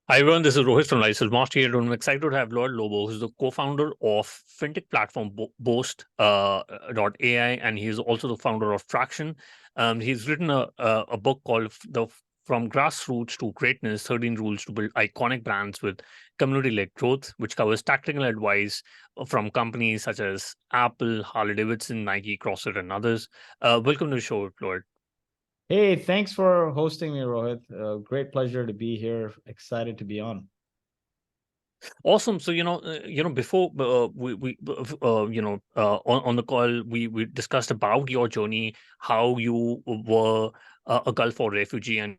Hi everyone, this is Rohit from Lifestyle Master here, and I'm excited to have Lloyed Lobo, who's the co-founder of fintech platform Boast.AI, and he's also the founder of Traction. He's written a book called the From Grassroots to Greatness: 13 Rules to Build Iconic Brands with Community-Led Growth, which covers tactical advice from companies such as Apple, Harley Davidson, Nike, CrossFit, and others. Welcome to the show, Lloyd. Hey, thanks for hosting me, Rohit. Great pleasure to be here. Excited to be on. Awesome. So before on the call we discussed about your journey, how you were a Gulf War refugee, and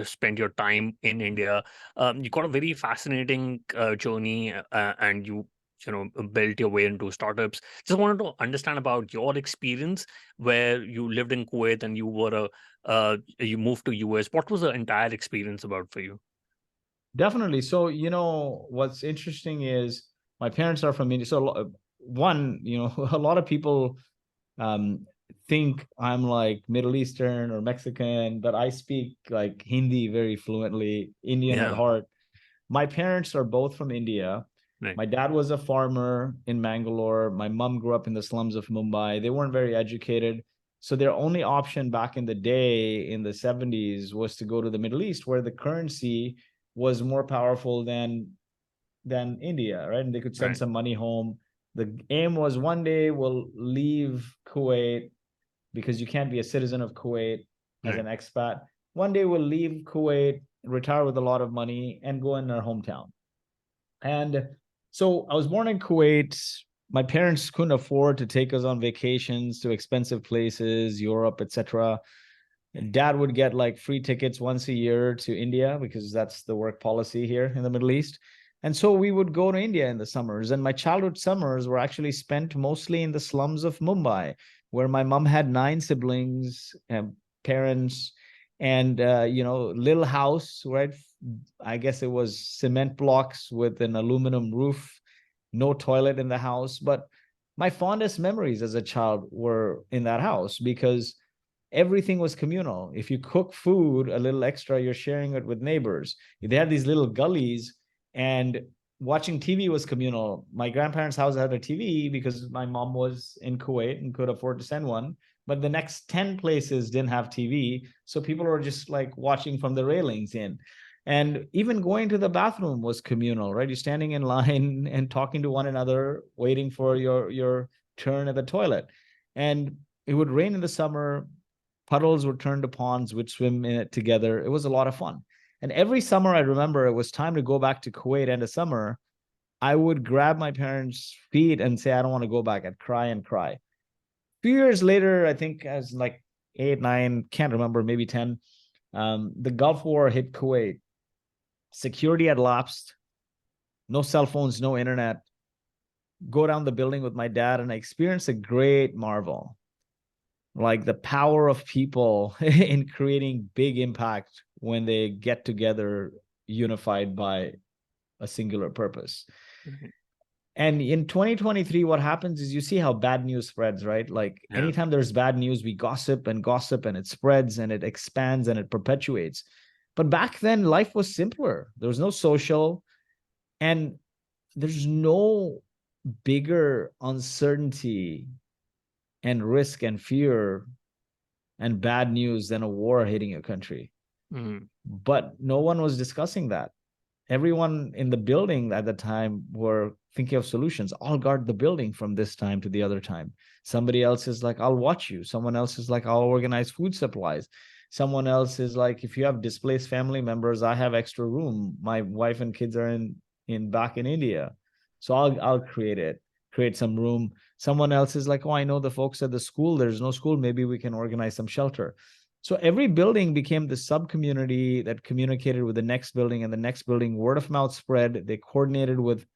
spent your time in India. You got a very fascinating journey, and you built your way into startups. Just wanted to understand about your experience where you lived in Kuwait and you moved to US. What was the entire experience about for you? Definitely. So, what's interesting is my parents are from India. So, one, a lot of people um, think I'm like Middle Eastern or Mexican, but I speak like Hindi very fluently, Indian at Yeah. heart. My parents are both from India. Right. My dad was a farmer in Mangalore. My mom grew up in the slums of Mumbai. They weren't very educated. So their only option back in the day in the 70s was to go to the Middle East, where the currency was more powerful than India, right? And they could send Right. some money home. The aim was one day we'll leave Kuwait because you can't be a citizen of Kuwait as Right. an expat. One day we'll leave Kuwait, retire with a lot of money, and go in our hometown. And so I was born in Kuwait. My parents couldn't afford to take us on vacations to expensive places, Europe, etc. And dad would get like free tickets once a year to India because that's the work policy here in the Middle East. And so we would go to India in the summers. And my childhood summers were actually spent mostly in the slums of Mumbai, where my mom had 9 siblings, parents, and little house, right? I guess it was cement blocks with an aluminum roof, no toilet in the house. But my fondest memories as a child were in that house because everything was communal. If you cook food a little extra, you're sharing it with neighbors. They had these little gullies, and watching TV was communal. My grandparents' house had a TV because my mom was in Kuwait and could afford to send one. But the next 10 places didn't have TV. So people were just like watching from the railings in. And even going to the bathroom was communal, right? You're standing in line and talking to one another, waiting for your turn at the toilet. And it would rain in the summer, puddles would turn to ponds, we'd swim in it together. It was a lot of fun. And every summer, I remember it was time to go back to Kuwait end of summer. I would grab my parents' feet and say, I don't want to go back. I'd cry and cry. A few years later, I think as like 8, 9, can't remember, maybe 10, the Gulf War hit Kuwait. Security had lapsed, no cell phones, no internet. Go down the building with my dad, and I experienced a great marvel, like the power of people in creating big impact when they get together unified by a singular purpose. Mhm. And in 2023, what happens is you see how bad news spreads, right? Like Yeah. anytime there's bad news, we gossip and gossip, and it spreads and it expands and it perpetuates. But back then, life was simpler. There was no social, and there's no bigger uncertainty and risk and fear and bad news than a war hitting your country. Mhm. But no one was discussing that. Everyone in the building at the time were thinking of solutions. I'll guard the building from this time to the other time. Somebody else is like, I'll watch you. Someone else is like, I'll organize food supplies. Someone else is like, if you have displaced family members, I have extra room. My wife and kids are in back in India. So I'll create some room. Someone else is like, oh, I know the folks at the school. There's no school. Maybe we can organize some shelter. So every building became the sub community that communicated with the next building, and the next building. Word of mouth spread. They coordinated with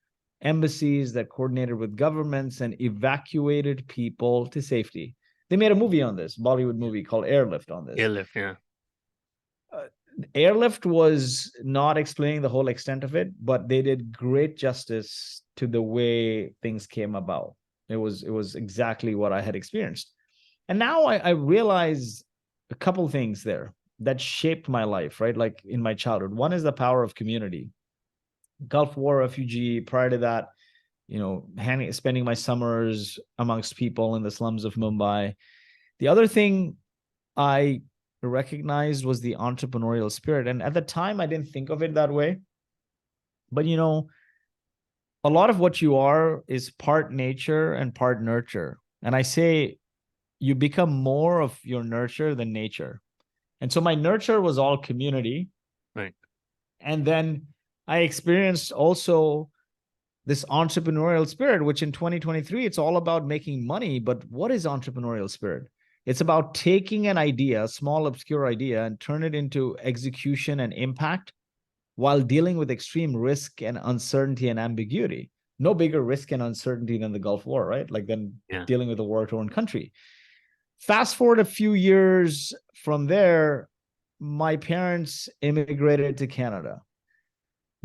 embassies, that coordinated with governments, and evacuated people to safety. They made a movie on this, Bollywood movie called Airlift on this. Airlift, yeah. Uh, Airlift was not explaining the whole extent of it, but they did great justice to the way things came about. It was exactly what I had experienced. And now I realize a couple things there. that shaped my life, right? Like in my childhood. One is the power of community. Gulf War refugee. Prior to that, spending my summers amongst people in the slums of Mumbai. The other thing I recognized was the entrepreneurial spirit. And at the time, I didn't think of it that way. But, a lot of what you are is part nature and part nurture. And I say you become more of your nurture than nature. And so my nurture was all community. Right. And then I experienced also this entrepreneurial spirit, which in 2023, it's all about making money. But what is entrepreneurial spirit? It's about taking an idea, a small, obscure idea, and turn it into execution and impact while dealing with extreme risk and uncertainty and ambiguity. No bigger risk and uncertainty than the Gulf War, right? Like than dealing with a war-torn country. Fast forward a few years from there, my parents immigrated to Canada.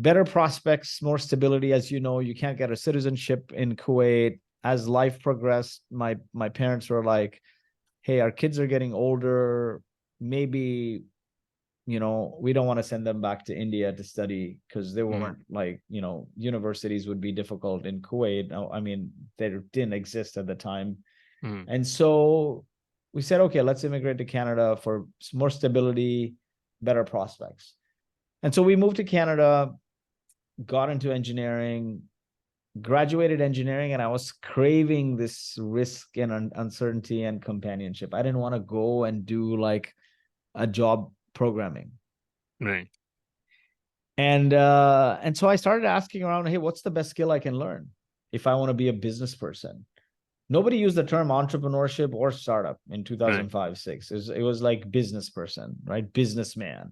Better prospects, more stability. As you know, you can't get a citizenship in Kuwait. As life progressed, my parents were like, hey, our kids are getting older. Maybe, we don't want to send them back to India to study because they weren't like, universities would be difficult in Kuwait. I mean, they didn't exist at the time. And so we said, okay, let's immigrate to Canada for more stability, better prospects. And so we moved to Canada, got into engineering, graduated engineering, and I was craving this risk and uncertainty and companionship. I didn't want to go and do like a job programming. Right. And so I started asking around, hey, what's the best skill I can learn if I want to be a business person? Nobody used the term entrepreneurship or startup in 2005, 6. It was like business person, right? Businessman.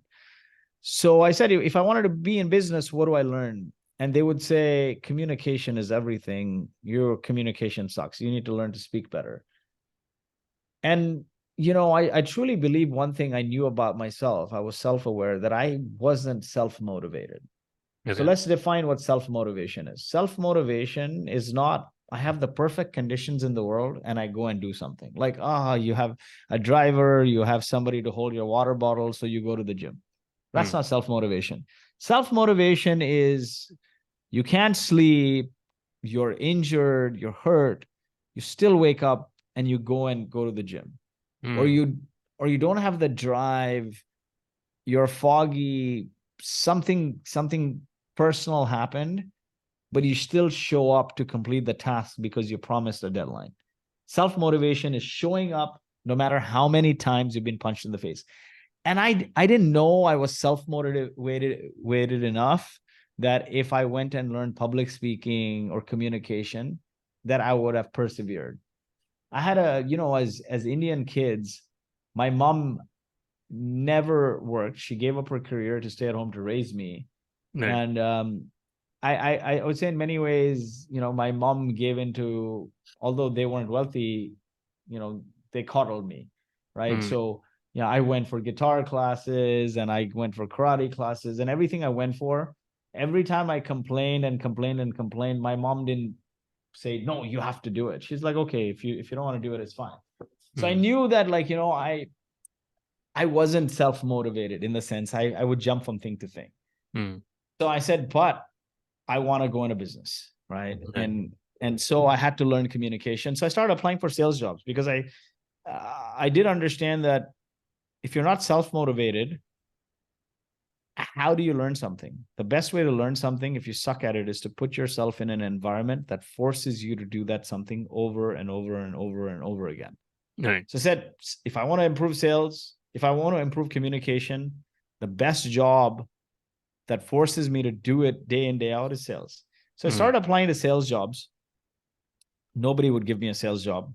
So I said, if I wanted to be in business, what do I learn? And they would say, communication is everything. Your communication sucks. You need to learn to speak better. And, I truly believe one thing I knew about myself. I was self-aware that I wasn't self-motivated. Okay. So let's define what self-motivation is. Self-motivation is not, I have the perfect conditions in the world and I go and do something. Like, you have a driver, you have somebody to hold your water bottle, so you go to the gym. That's not self-motivation. Self-motivation is you can't sleep, you're injured, you're hurt, you still wake up and you go to the gym. Or you don't have the drive, you're foggy, something personal happened, but you still show up to complete the task because you promised a deadline. Self-motivation is showing up no matter how many times you've been punched in the face. And I didn't know I was self-motivated enough that if I went and learned public speaking or communication, that I would have persevered. I had as Indian kids, my mom never worked. She gave up her career to stay at home to raise me. Right. And I would say in many ways, my mom gave into, although they weren't wealthy, they coddled me, right? So I went for guitar classes and I went for karate classes, and everything I went for, every time I complained, my mom didn't say, no, you have to do it. She's like, okay, if you don't want to do it, it's fine. So I knew that, like, I wasn't self-motivated in the sense I would jump from thing to thing. So I said, but I want to go into business, right? Okay. And so I had to learn communication. So I started applying for sales jobs because I did understand that if you're not self-motivated, how do you learn something? The best way to learn something, if you suck at it, is to put yourself in an environment that forces you to do that something over and over and over and over again. Right. So I said, if I want to improve sales, if I want to improve communication, the best job that forces me to do it day in, day out is sales. So I started applying to sales jobs. Nobody would give me a sales job.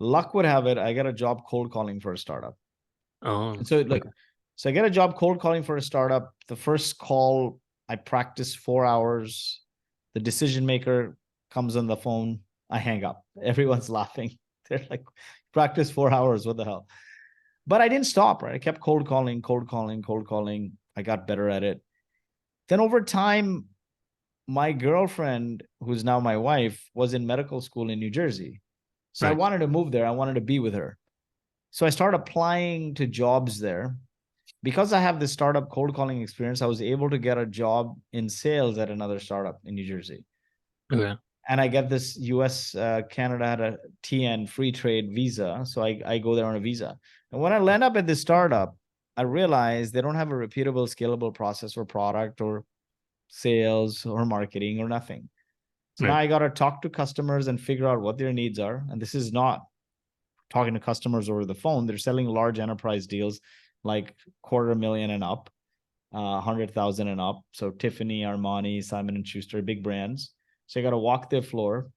Luck would have it, I got a job cold calling for a startup. And so I get a job cold calling for a startup. The first call, I practice 4 hours. The decision maker comes on the phone. I hang up. Everyone's laughing. They're like, practice 4 hours. What the hell? But I didn't stop, right? I kept cold calling. I got better at it. Then over time, my girlfriend, who's now my wife, was in medical school in New Jersey. So I wanted to move there. I wanted to be with her. So I started applying to jobs there. because I have this startup cold calling experience, I was able to get a job in sales at another startup in New Jersey. Okay. And I get this US, Canada had a TN free trade visa. So I go there on a visa. And when I land up at this startup, I realize they don't have a repeatable, scalable process or product or sales or marketing or nothing. So now Right. I got to talk to customers and figure out what their needs are. And this is not talking to customers over the phone. They're selling large enterprise deals like $250,000 and up, 100,000 and up. So Tiffany, Armani, Simon and Schuster, big brands. So I got to walk their floor.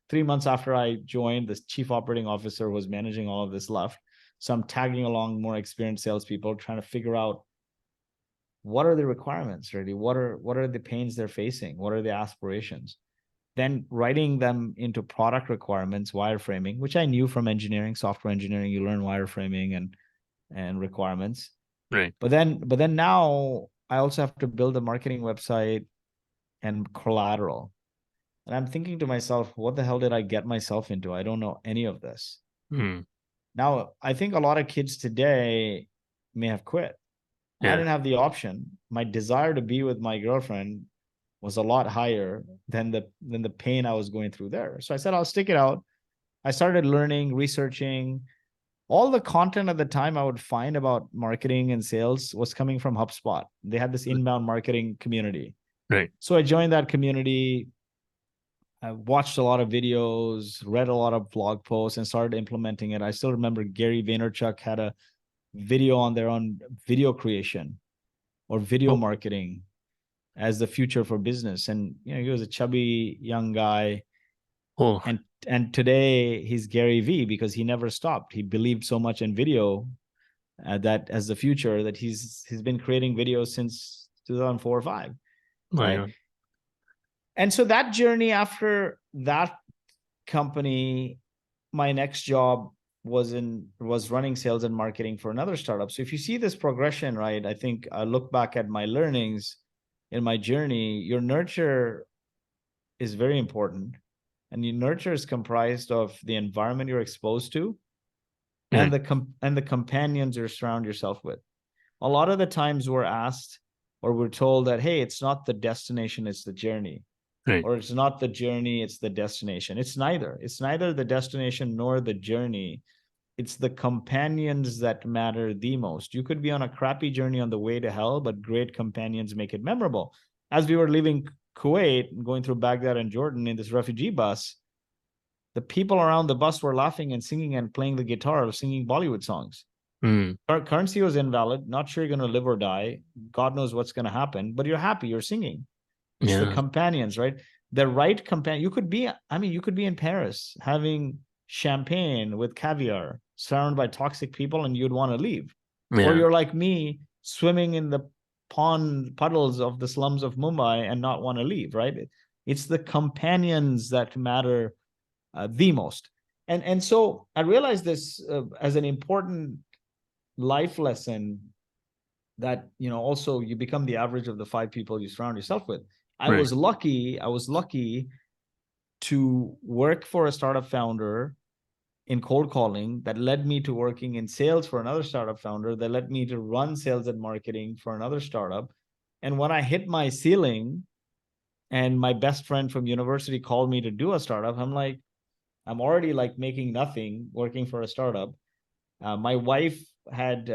3 months after I joined, the chief operating officer was managing all of this left. So I'm tagging along more experienced salespeople, trying to figure out what are the requirements, really? What are the pains they're facing? What are the aspirations? Then writing them into product requirements, wireframing, which I knew from engineering, software engineering. You learn wireframing and requirements. Right. But then now I also have to build a marketing website and collateral. And I'm thinking to myself, what the hell did I get myself into? I don't know any of this. Mm. Now, I think a lot of kids today may have quit. I Yeah. didn't have the option. My desire to be with my girlfriend was a lot higher than the pain I was going through there. So I said, I'll stick it out. I started learning, researching. All the content at the time I would find about marketing and sales was coming from HubSpot. They had this inbound marketing community. Right. So I joined that community. I watched a lot of videos, read a lot of blog posts, and started implementing it. I still remember Gary Vaynerchuk had a video on their own video creation or video Oh. marketing as the future for business. And he was a chubby young guy. Oh. And today he's Gary V because he never stopped. He believed so much in video that as the future that he's been creating videos since 2004 or 5, My right? God. And so that journey after that company, my next job was running sales and marketing for another startup. So if you see this progression, right, I think I look back at my learnings in my journey. Your nurture is very important, and your nurture is comprised of the environment you're exposed to and Right. the companions you surround yourself with. A lot of the times we're asked or we're told that, hey, it's not the destination, it's the journey. Right. Or it's not the journey, it's the destination. It's neither. It's neither the destination nor the journey. It's the companions that matter the most. You could be on a crappy journey on the way to hell, but great companions make it memorable. As we were leaving Kuwait, going through Baghdad and Jordan in this refugee bus, the people around the bus were laughing and singing and playing the guitar, singing Bollywood songs. Mm. Currency was invalid, not sure you're going to live or die. God knows what's going to happen, but you're happy, you're singing. It's the Yeah. companions, right? The right companion. You could be in Paris having champagne with caviar, surrounded by toxic people, and you'd want to leave. Or Yeah. you're like me, swimming in the pond puddles of the slums of Mumbai and not want to leave, right? It's the companions that matter the most. And so I realized this as an important life lesson that, also you become the average of the 5 people you surround yourself with. I Right. was lucky to work for a startup founder in cold calling that led me to working in sales for another startup founder that led me to run sales and marketing for another startup. And when I hit my ceiling and my best friend from university called me to do a startup, I'm already like making nothing working for a startup. My wife had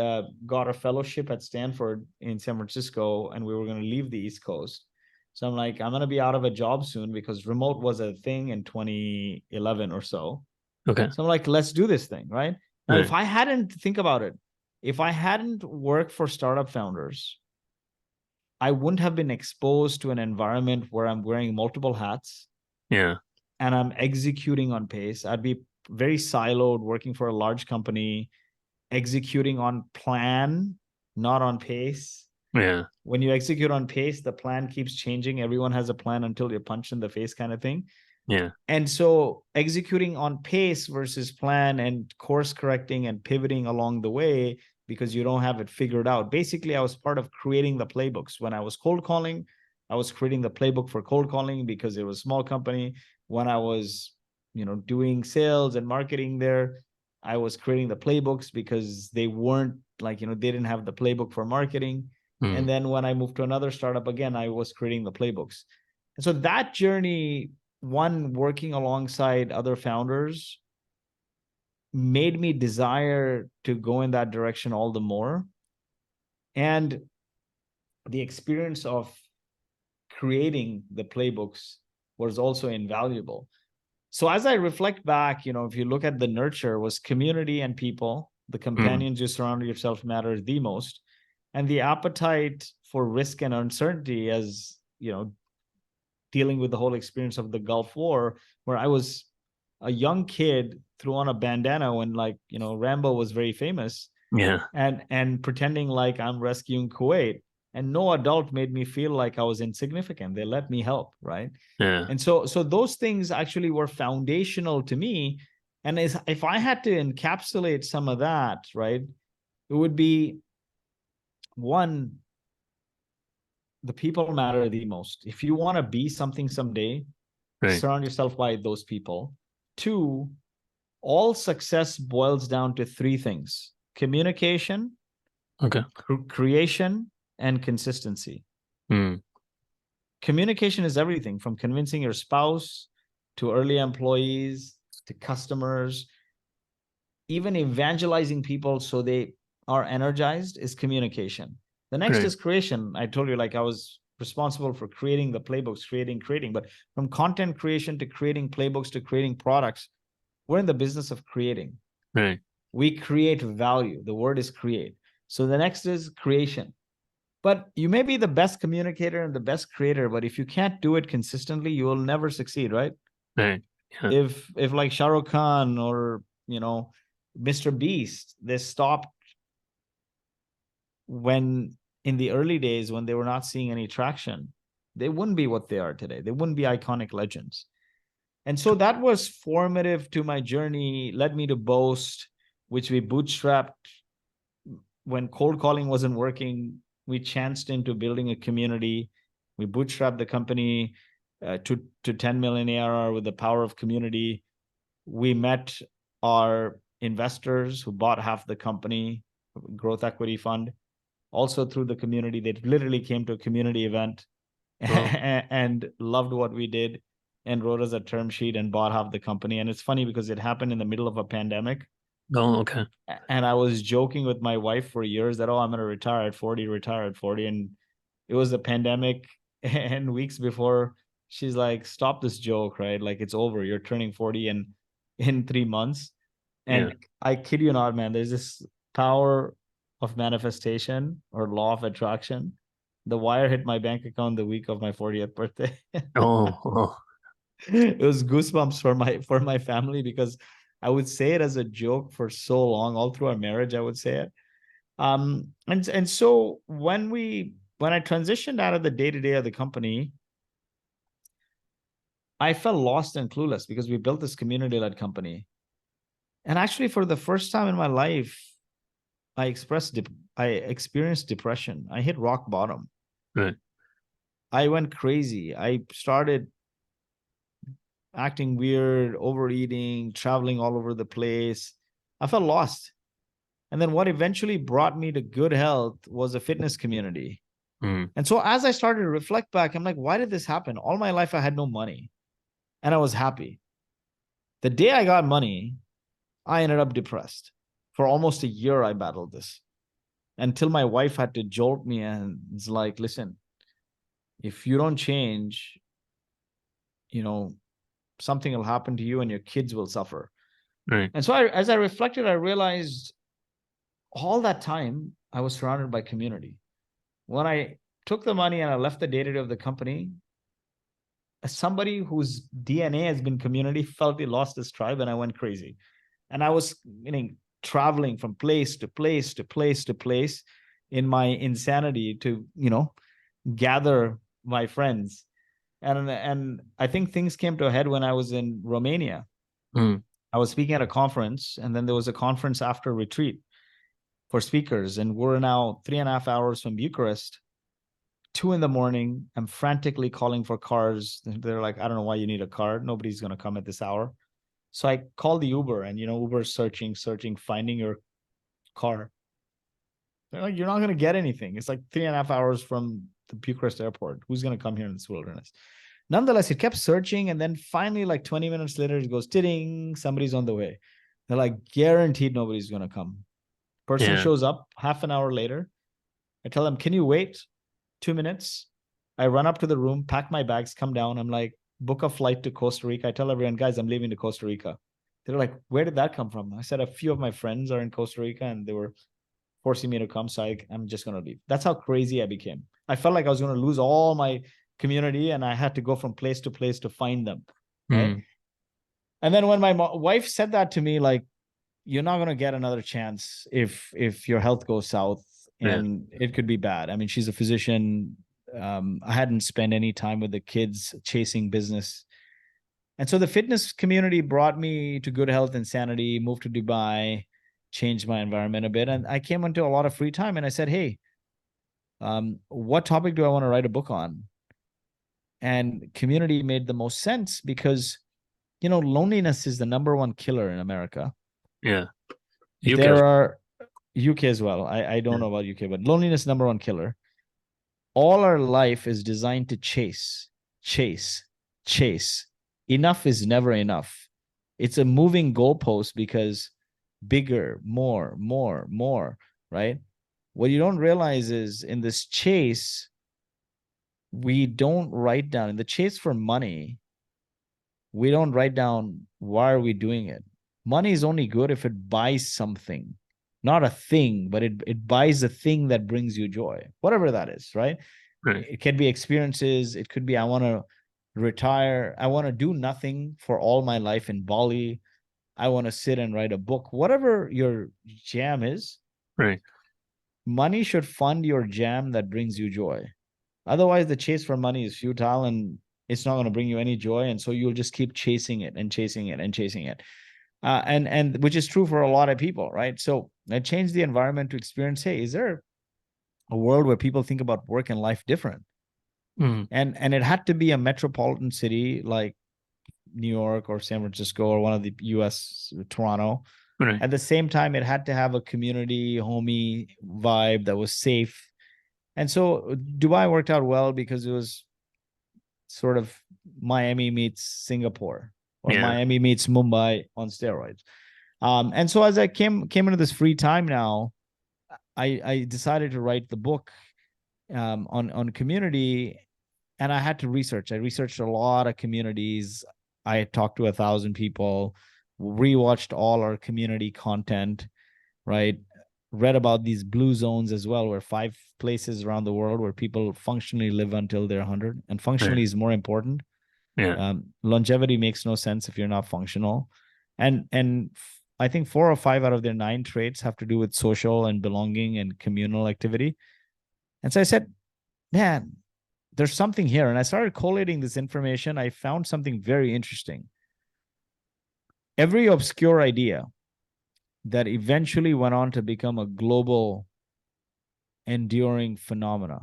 got a fellowship at Stanford in San Francisco, and we were going to leave the East Coast. So I'm like, I'm going to be out of a job soon because remote was a thing in 2011 or so. Okay. So I'm like, let's do this thing, right? Now, Right. think about it, if I hadn't worked for startup founders, I wouldn't have been exposed to an environment where I'm wearing multiple hats Yeah. and I'm executing on pace. I'd be very siloed working for a large company, executing on plan, not on pace. Yeah. When you execute on pace, the plan keeps changing. Everyone has a plan until you're punched in the face, kind of thing. Yeah. And so executing on pace versus plan and course correcting and pivoting along the way because you don't have it figured out. Basically, I was part of creating the playbooks. When I was cold calling, I was creating the playbook for cold calling because it was a small company. When I was, doing sales and marketing there, I was creating the playbooks because they weren't like, they didn't have the playbook for marketing. And then when I moved to another startup, again, I was creating the playbooks. And so that journey, one, working alongside other founders, made me desire to go in that direction all the more. And the experience of creating the playbooks was also invaluable. So as I reflect back, if you look at the nurture, was community and people, the companions you surround yourself matter the most. And the appetite for risk and uncertainty, as dealing with the whole experience of the Gulf War, where I was a young kid, threw on a bandana when, like, Rambo was very famous, and pretending like I'm rescuing Kuwait, and no adult made me feel like I was insignificant. They let me help, right? And so those things actually were foundational to me. And if I had to encapsulate some of that, right, it would be, one, the people matter the most. If you want to be something someday, surround yourself by those people. Two, all success boils down to three things: communication, creation, and consistency. Communication is everything from convincing your spouse to early employees to customers. Even evangelizing people so they are energized is communication. The next is creation. I told you, like, I was responsible for creating the playbooks, creating, but from content creation to creating playbooks to creating products, we're in the business of creating. We create value. The word is create. So the next is creation. But you may be the best communicator and the best creator, but if you can't do it consistently, you will never succeed, right? If like Shah Rukh Khan or, Mr. Beast, they stopped when, in the early days, when they were not seeing any traction, they wouldn't be what they are today. They wouldn't be iconic legends. And so that was formative to my journey, led me to Boast, which we bootstrapped. When cold calling wasn't working, we chanced into building a community. We bootstrapped the company to 10 million ARR with the power of community. We met our investors who bought half the company, growth equity fund, also through the community. They literally came to a community event and loved what we did and wrote us a term sheet and bought half the company. And it's funny because it happened in the middle of a pandemic. And I was joking with my wife for years that, I'm going to retire at 40. And it was a pandemic. And weeks before, she's like, stop this joke, right? Like, it's over. You're turning 40 in 3 months. And I kid you not, man, there's this power of manifestation or law of attraction. The wire hit my bank account the week of my 40th birthday. It was goosebumps for my family, because I would say it as a joke for so long, all through our marriage, I would say it. And so when I transitioned out of the day-to-day of the company, I felt lost and clueless because we built this community-led company. And actually, for the first time in my life, I experienced depression. I hit rock bottom. I went crazy. I started acting weird, overeating, traveling all over the place. I felt lost. And then what eventually brought me to good health was a fitness community. And so as I started to reflect back, I'm like, why did this happen? All my life, I had no money and I was happy. The day I got money, I ended up depressed. For almost a year, I battled this until my wife had to jolt me and it's like, listen, if you don't change, something will happen to you and your kids will suffer. And so as I reflected, I realized all that time I was surrounded by community. When I took the money and I left the day-to-day of the company, as somebody whose DNA has been community, felt he lost his tribe and I went crazy. And I was traveling from place to place to place to place in my insanity to, gather my friends. And I think things came to a head when I was in Romania. I was speaking at a conference, and then there was a conference after retreat for speakers. And we're now 3.5 hours from Bucharest, 2 a.m. I'm frantically calling for cars. They're like, I don't know why you need a car. Nobody's going to come at this hour. So I called the Uber, and, Uber searching, finding your car. They're like, you're not going to get anything. It's like 3.5 hours from the Bucharest airport. Who's going to come here in this wilderness? Nonetheless, it kept searching. And then finally, like 20 minutes later, it goes, ding, somebody's on the way. They're like, guaranteed nobody's going to come. Person Yeah. shows up half an hour later. I tell them, can you wait 2 minutes? I run up to the room, pack my bags, come down. I'm like, book a flight to Costa Rica. I tell everyone, guys, I'm leaving to Costa Rica. They're like, where did that come from? I said, a few of my friends are in Costa Rica and they were forcing me to come. So I'm just going to leave. That's how crazy I became. I felt like I was going to lose all my community and I had to go from place to place to find them. Right. Mm. And then when my wife said that to me, like, you're not going to get another chance if your health goes south, and it could be bad. I mean, she's a physician. I hadn't spent any time with the kids chasing business. And so the fitness community brought me to good health and sanity, moved to Dubai, changed my environment a bit. And I came into a lot of free time and I said, hey, what topic do I want to write a book on? And community made the most sense because, loneliness is the number one killer in America. Yeah. UK There are UK as well. I don't know about UK, but loneliness, number one killer. All our life is designed to chase. Enough is never enough. It's a moving goalpost because bigger, more, right? What you don't realize is in this chase, we don't write down, in the chase for money, we don't write down why are we doing it. Money is only good if it buys something, not a thing, but it buys a thing that brings you joy, whatever that is, right? It can be experiences. It could be, I want to retire. I want to do nothing for all my life in Bali. I want to sit and write a book, whatever your jam is. Right. Money should fund your jam that brings you joy. Otherwise, the chase for money is futile and it's not going to bring you any joy. And so you'll just keep chasing it and chasing it and chasing it. And which is true for a lot of people, right? So I changed the environment to experience, hey, is there a world where people think about work and life different? Mm. And it had to be a metropolitan city like New York or San Francisco or one of the US, Toronto. Right. At the same time, it had to have a community, homey vibe that was safe. And so Dubai worked out well because it was sort of Miami meets Singapore or Miami meets Mumbai on steroids. And so as I came into this free time now, I decided to write the book on community, and I had to research. I researched a lot of communities. I talked to 1,000 people, rewatched all our community content, right? Read about these blue zones as well, where 5 places around the world where people functionally live until they're 100, and functionally is more important. Longevity makes no sense if you're not functional. And I think 4 or 5 out of their 9 traits have to do with social and belonging and communal activity. And so I said, man, there's something here. And I started collating this information. I found something very interesting. Every obscure idea that eventually went on to become a global, enduring phenomena,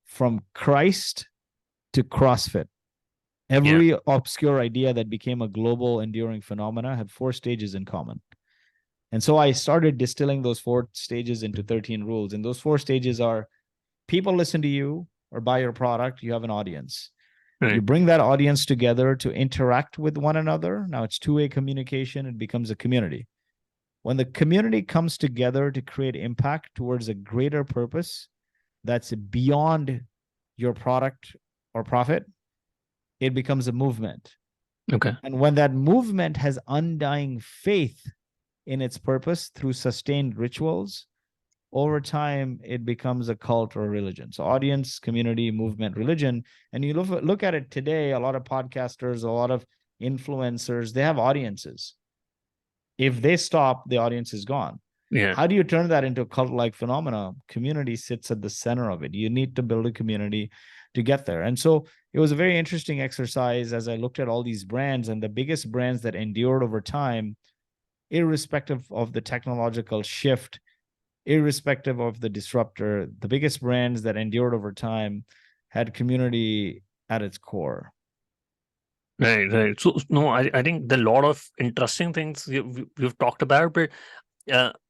from Christ to CrossFit, every obscure idea that became a global, enduring phenomena had 4 stages in common. And so I started distilling those 4 stages into 13 rules. And those 4 stages are: people listen to you or buy your product, you have an audience. Right. You bring that audience together to interact with one another. Now it's two-way communication. It becomes a community. When the community comes together to create impact towards a greater purpose that's beyond your product or profit, it becomes a movement. Okay. And when that movement has undying faith in its purpose through sustained rituals, over time, it becomes a cult or a religion. So audience, community, movement, religion. And you look at it today, a lot of podcasters, a lot of influencers, they have audiences. If they stop, the audience is gone. Yeah. How do you turn that into a cult-like phenomena? Community sits at the center of it. You need to build a community to get there. And so it was a very interesting exercise as I looked at all these brands, and the biggest brands that endured over time, irrespective of the technological shift, irrespective of the disruptor, the biggest brands that endured over time had community at its core. Right. So, no, I think there are a lot of interesting things we've talked about, but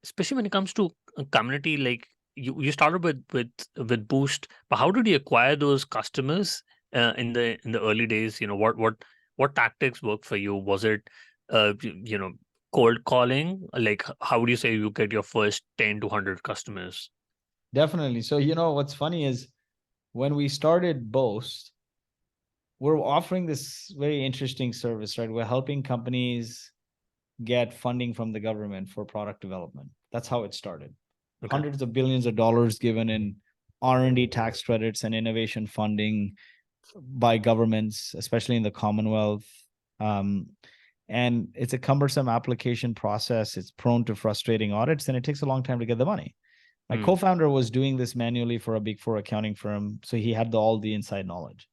especially when it comes to a community, like you started with Boost, but how did you acquire those customers in the early days? What tactics worked for you? Was it cold calling? Like, how would you say you get your first 10 to 100 customers? Definitely. So, what's funny is when we started Boast, we're offering this very interesting service, right? We're helping companies get funding from the government for product development. That's how it started. Okay. Hundreds of billions of dollars given in R&D tax credits and innovation funding by governments, especially in the Commonwealth. And it's a cumbersome application process. It's prone to frustrating audits, and it takes a long time to get the money. My co-founder was doing this manually for a Big Four accounting firm, so he had all the inside knowledge.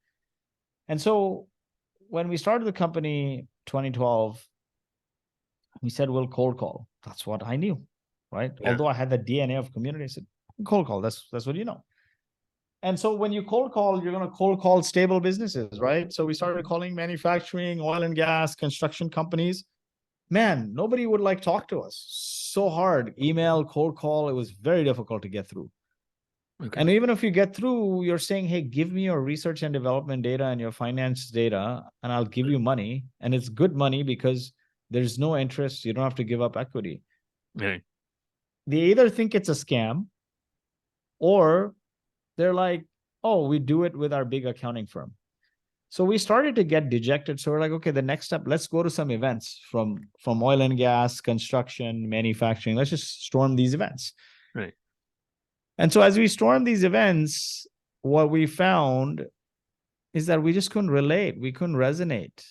And so when we started the company 2012, we said, we'll cold call. That's what I knew, right? Yeah. Although I had the DNA of community, I said, cold call. That's what you know. And so when you cold call, you're going to cold call stable businesses, right? So we started calling manufacturing, oil and gas, construction companies. Man, nobody would talk to us. So hard. Email, cold call. It was very difficult to get through. Okay. And even if you get through, you're saying, hey, give me your research and development data and your finance data, and I'll give you money. And it's good money because there's no interest. You don't have to give up equity. Right. They either think it's a scam, or they're like, oh, we do it with our big accounting firm. So we started to get dejected. So we're like, okay, the next step, let's go to some events from oil and gas, construction, manufacturing. Let's just storm these events. Right. And so as we stormed these events, what we found is that we just couldn't relate. We couldn't resonate.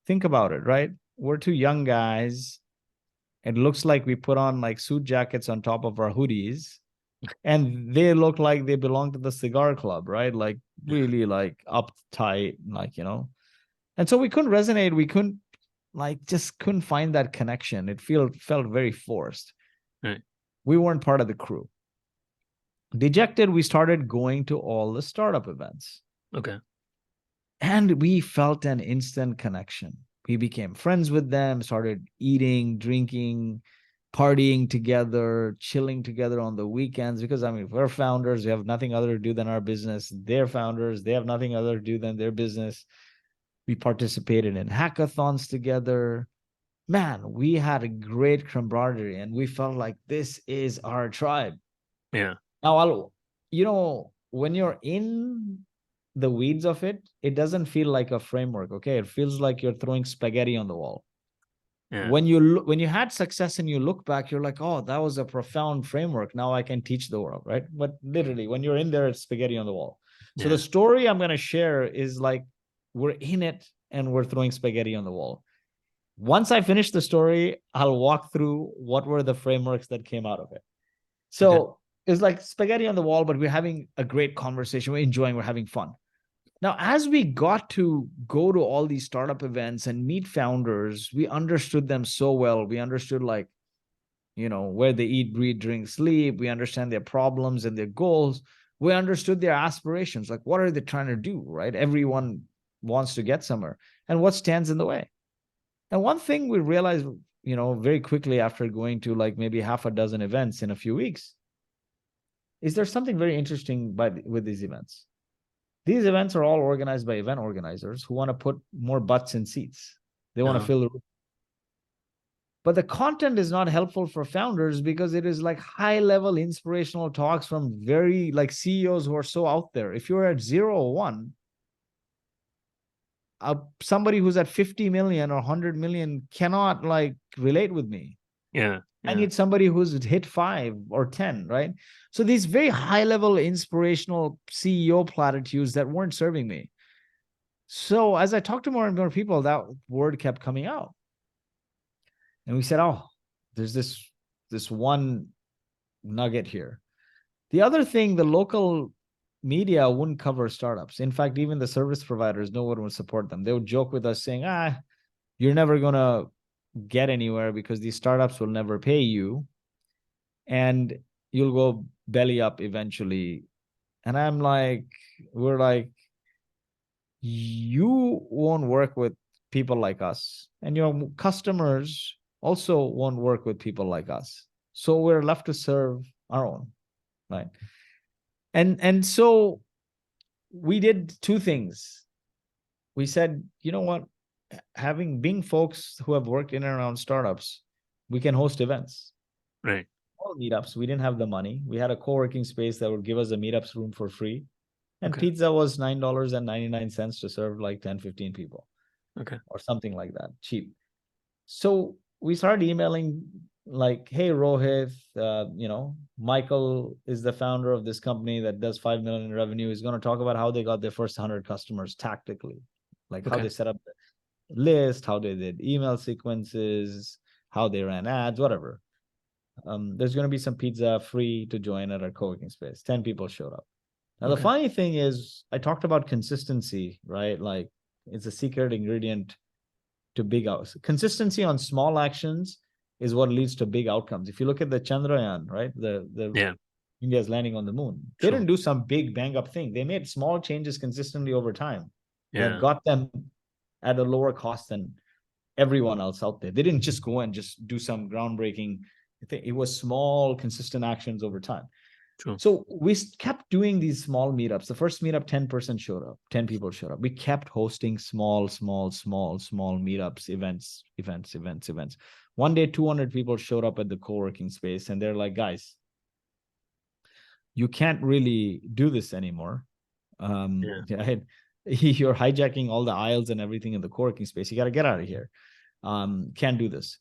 Think about it, right? We're two young guys. It looks like we put on suit jackets on top of our hoodies, and they look like they belong to the cigar club, right? Really uptight, And so we couldn't resonate. We couldn't just couldn't find that connection. It felt very forced. Right. We weren't part of the crew. Dejected, we started going to all the startup events. Okay. And we felt an instant connection. We became friends with them, started eating, drinking, partying together, chilling together on the weekends, because we're founders. We have nothing other to do than our business. They're founders. They have nothing other to do than their business. We participated in hackathons together. Man, we had a great camaraderie, and we felt like this is our tribe. Yeah. Now, when you're in the weeds of it, it doesn't feel like a framework. Okay. It feels like you're throwing spaghetti on the wall. Yeah. When you had success and you look back, you're like, oh, that was a profound framework. Now I can teach the world, right? But literally, when you're in there, it's spaghetti on the wall. So the story I'm going to share is we're in it and we're throwing spaghetti on the wall. Once I finish the story, I'll walk through what were the frameworks that came out of it. So it's like spaghetti on the wall, but we're having a great conversation. We're enjoying, we're having fun. Now, as we got to go to all these startup events and meet founders, we understood them so well. We understood where they eat, breathe, drink, sleep. We understand their problems and their goals. We understood their aspirations. What are they trying to do, right? Everyone wants to get somewhere. And what stands in the way? And one thing we realized, very quickly after going to maybe half a dozen events in a few weeks, is there something very interesting with these events. These events are all organized by event organizers who want to put more butts in seats. They want to fill the room. But the content is not helpful for founders because it is high-level inspirational talks from very CEOs who are so out there. If you're at 0 or 1, somebody who's at 50 million or 100 million cannot relate with me. Yeah. I need somebody who's hit 5 or 10, right? So these very high-level inspirational CEO platitudes that weren't serving me. So as I talked to more and more people, that word kept coming out. And we said, oh, there's this one nugget here. The other thing, the local media wouldn't cover startups. In fact, even the service providers, no one would support them. They would joke with us saying, you're never going to get anywhere because these startups will never pay you and you'll go belly up eventually. And we're like, you won't work with people like us, and your customers also won't work with people like us. So we're left to serve our own. right? And so we did two things. We said, you know what, being folks who have worked in and around startups, we can host events. Right. All meetups. We didn't have the money. We had a co-working space that would give us a meetups room for free. And Okay. pizza was $9.99 to serve like 10, 15 people. Okay. Or something like that, cheap. So we started emailing like, hey, Rohit, Michael is the founder of this company that does 5 million in revenue. He's going to talk about how they got their first 100 customers tactically, like how Okay. they set up the list, how they did email sequences, how they ran ads, whatever. There's going to be some pizza free to join at our co-working space. 10 people showed up. Now, the Okay. funny thing is, I talked about consistency, right? Like it's a secret ingredient to big outs. Consistency on small actions is what leads to big outcomes. If you look at the Chandrayaan, right? Yeah. India's landing on the moon. They True. didn't do some big bang up thing. They made small changes consistently over time that Yeah. got them at a lower cost than everyone else out there. They didn't just go and just do some groundbreaking thing. It was small, consistent actions over time. True. So we kept doing these small meetups. The first meetup, 10% showed up, 10 people showed up. We kept hosting small meetups, events. One day, 200 people showed up at the co-working space and they're like, guys, you can't really do this anymore. You're hijacking all the aisles and everything in the co-working space. You got to get out of here. Can't do this.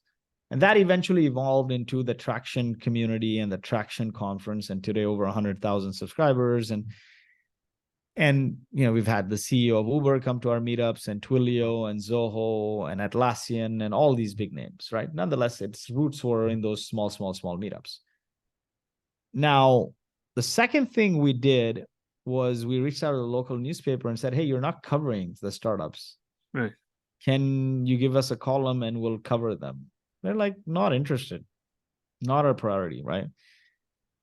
And that eventually evolved into the Traction community and the Traction conference. And today over 100,000 subscribers. And we've had the CEO of Uber come to our meetups, and Twilio and Zoho and Atlassian and all these big names, right? Nonetheless, its roots were in those small meetups. Now, the second thing we did was we reached out to the local newspaper and said, hey, you're not covering the startups. Right. Can you give us a column and we'll cover them? They're like, not interested, not our priority, right?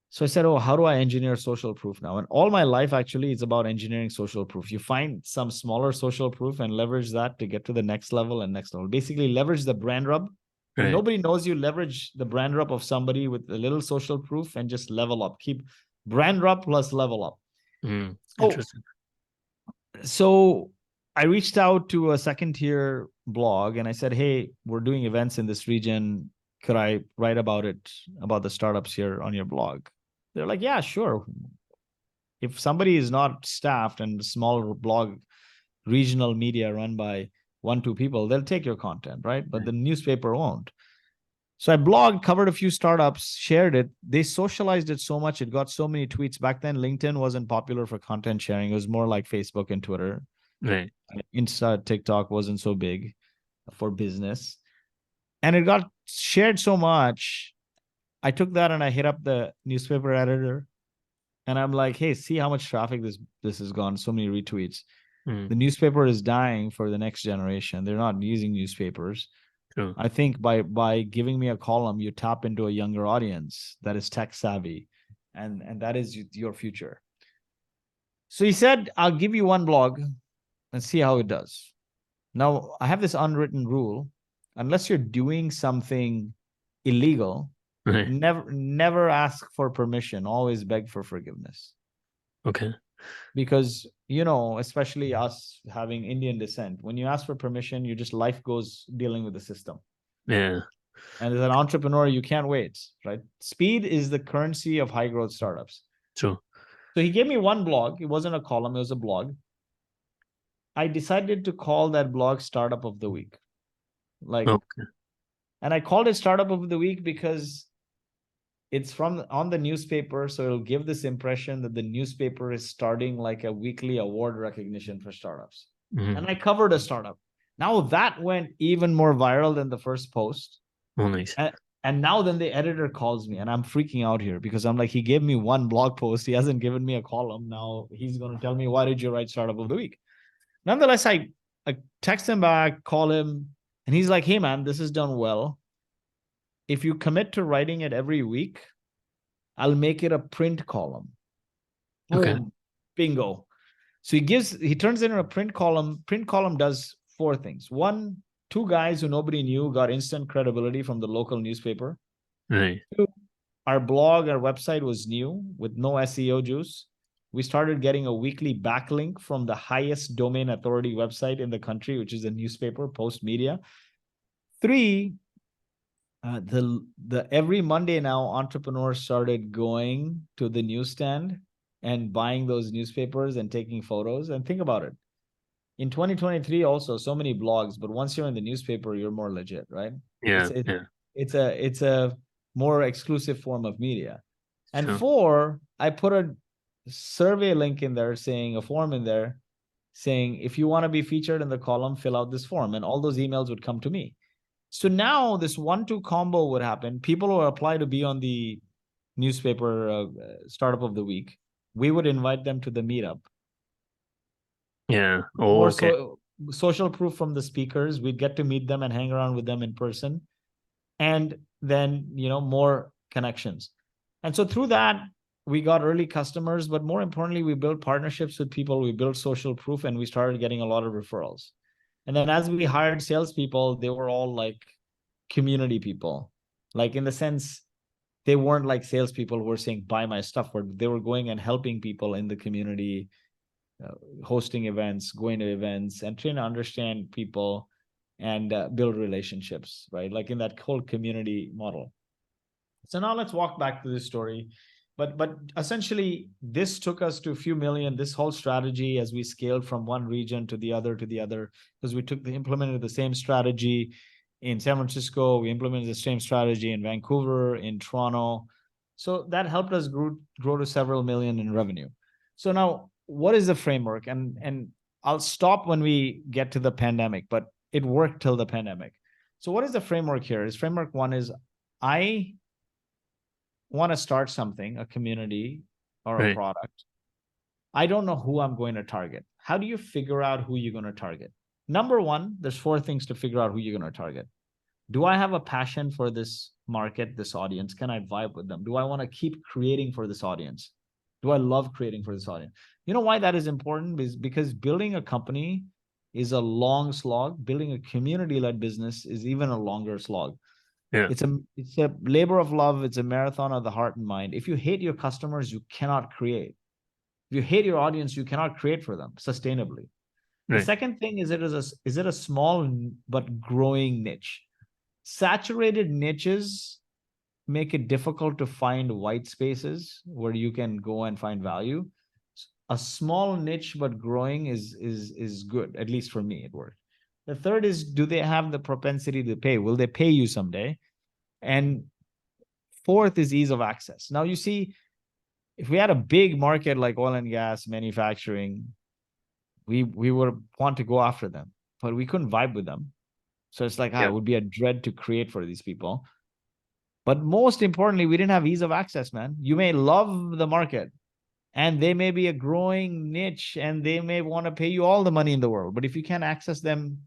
So I said, oh, how do I engineer social proof now? And all my life, actually, it's about engineering social proof. You find some smaller social proof and leverage that to get to the next level and next level. Basically, leverage the brand rub. When nobody knows you, leverage the brand rub of somebody with a little social proof and just level up. Keep brand rub plus level up. Interesting. So I reached out to a second tier blog and I said, hey, we're doing events in this region. Could I write about it, about the startups here on your blog? They're like, yeah, sure. If somebody is not staffed and small blog, regional media run by 1-2 people, they'll take your content, right? But the newspaper won't. So I blogged, covered a few startups, shared it. They socialized it so much. It got so many tweets. Back then, LinkedIn wasn't popular for content sharing. It was more like Facebook and Twitter. Right. Insta, TikTok wasn't so big for business. And it got shared so much. I took that and I hit up the newspaper editor. And I'm like, hey, see how much traffic this has gone. So many retweets. The newspaper is dying for the next generation. They're not using newspapers. True. I think by giving me a column, you tap into a younger audience that is tech savvy, and that is your future. So he said, I'll give you one blog and see how it does. Now, I have this unwritten rule. Unless you're doing something illegal, never ask for permission. Always beg for forgiveness. Okay. Because, especially us having Indian descent, when you ask for permission, life goes dealing with the system. Yeah. And as an entrepreneur, you can't wait, right? Speed is the currency of high growth startups. True. So he gave me one blog. It wasn't a column, it was a blog. I decided to call that blog Startup of the Week. And I called it Startup of the Week because it's on the newspaper. So it'll give this impression that the newspaper is starting like a weekly award recognition for startups. And I covered a startup. Now that went even more viral than the first post. Oh, nice. And now then the editor calls me and I'm freaking out here because I'm like, he gave me one blog post. He hasn't given me a column. Now he's going to tell me, why did you write Startup of the Week? Nonetheless, I text him back, call him, and he's like, hey man, this is done well. If you commit to writing it every week, I'll make it a print column. Okay. Boom, bingo. So he turns it into a print column. Print column does 4 things. 1, 2 guys who nobody knew got instant credibility from the local newspaper. Right. 2, our blog, our website was new with no SEO juice. We started getting a weekly backlink from the highest domain authority website in the country, which is a newspaper, Post Media. 3, every Monday now, entrepreneurs started going to the newsstand and buying those newspapers and taking photos. And think about it. In 2023, also so many blogs, but once you're in the newspaper, you're more legit, right? Yeah. It's a more exclusive form of media. And Sure. 4, I put a survey link in there saying, a form in there saying, if you want to be featured in the column, fill out this form. And all those emails would come to me. So now this 1-2 combo would happen. People will apply to be on the newspaper startup of the week. We would invite them to the meetup. Yeah. Oh, More okay. social proof from the speakers. We'd get to meet them and hang around with them in person. And then, more connections. And so through that, we got early customers, but more importantly, we built partnerships with people. We built social proof, and we started getting a lot of referrals. And then as we hired salespeople, they were all like community people, like in the sense they weren't like salespeople who were saying, buy my stuff, but they were going and helping people in the community, hosting events, going to events, and trying to understand people and build relationships, right? Like in that whole community model. So now let's walk back to this story. But essentially, this took us to a few million, this whole strategy, as we scaled from one region to the other, because we implemented the same strategy in San Francisco, we implemented the same strategy in Vancouver, in Toronto. So that helped us grow to several million in revenue. So now, what is the framework? And I'll stop when we get to the pandemic, but it worked till the pandemic. So what is the framework here? Is framework 1 is, I want to start something, a community or a product. I don't know who I'm going to target. How do you figure out who you're going to target? Number 1, there's 4 things to figure out who you're going to target. Do I have a passion for this market, this audience? Can I vibe with them? Do I want to keep creating for this audience? Do I love creating for this audience? You know why that is important? Is because building a company is a long slog. Building a community-led business is even a longer slog. Yeah. It's a labor of love. It's a marathon of the heart and mind. If you hate your customers, you cannot create. If you hate your audience, you cannot create for them sustainably. The second thing is, is it a small but growing niche? Saturated niches make it difficult to find white spaces where you can go and find value. A small niche but growing is good. At least for me, it worked. The third is, do they have the propensity to pay? Will they pay you someday? And 4th is ease of access. Now, you see, if we had a big market like oil and gas, manufacturing, we would want to go after them, but we couldn't vibe with them. So it's like, it would be a dread to create for these people. But most importantly, we didn't have ease of access, man. You may love the market and they may be a growing niche and they may want to pay you all the money in the world. But if you can't access them,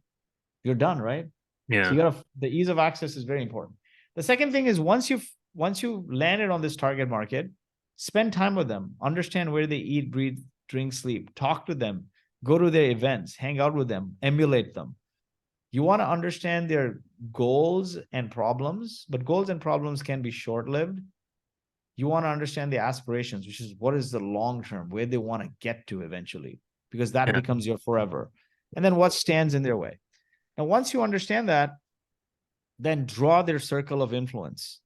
you're done, right? Yeah. So the ease of access is very important. The second thing is, once you landed on this target market, spend time with them, understand where they eat, breathe, drink, sleep, talk to them, go to their events, hang out with them, emulate them. You want to understand their goals and problems, but goals and problems can be short-lived. You want to understand the aspirations, which is what is the long term, where they want to get to eventually, because that becomes your forever. And then what stands in their way. And once you understand that, then draw their circle of influence.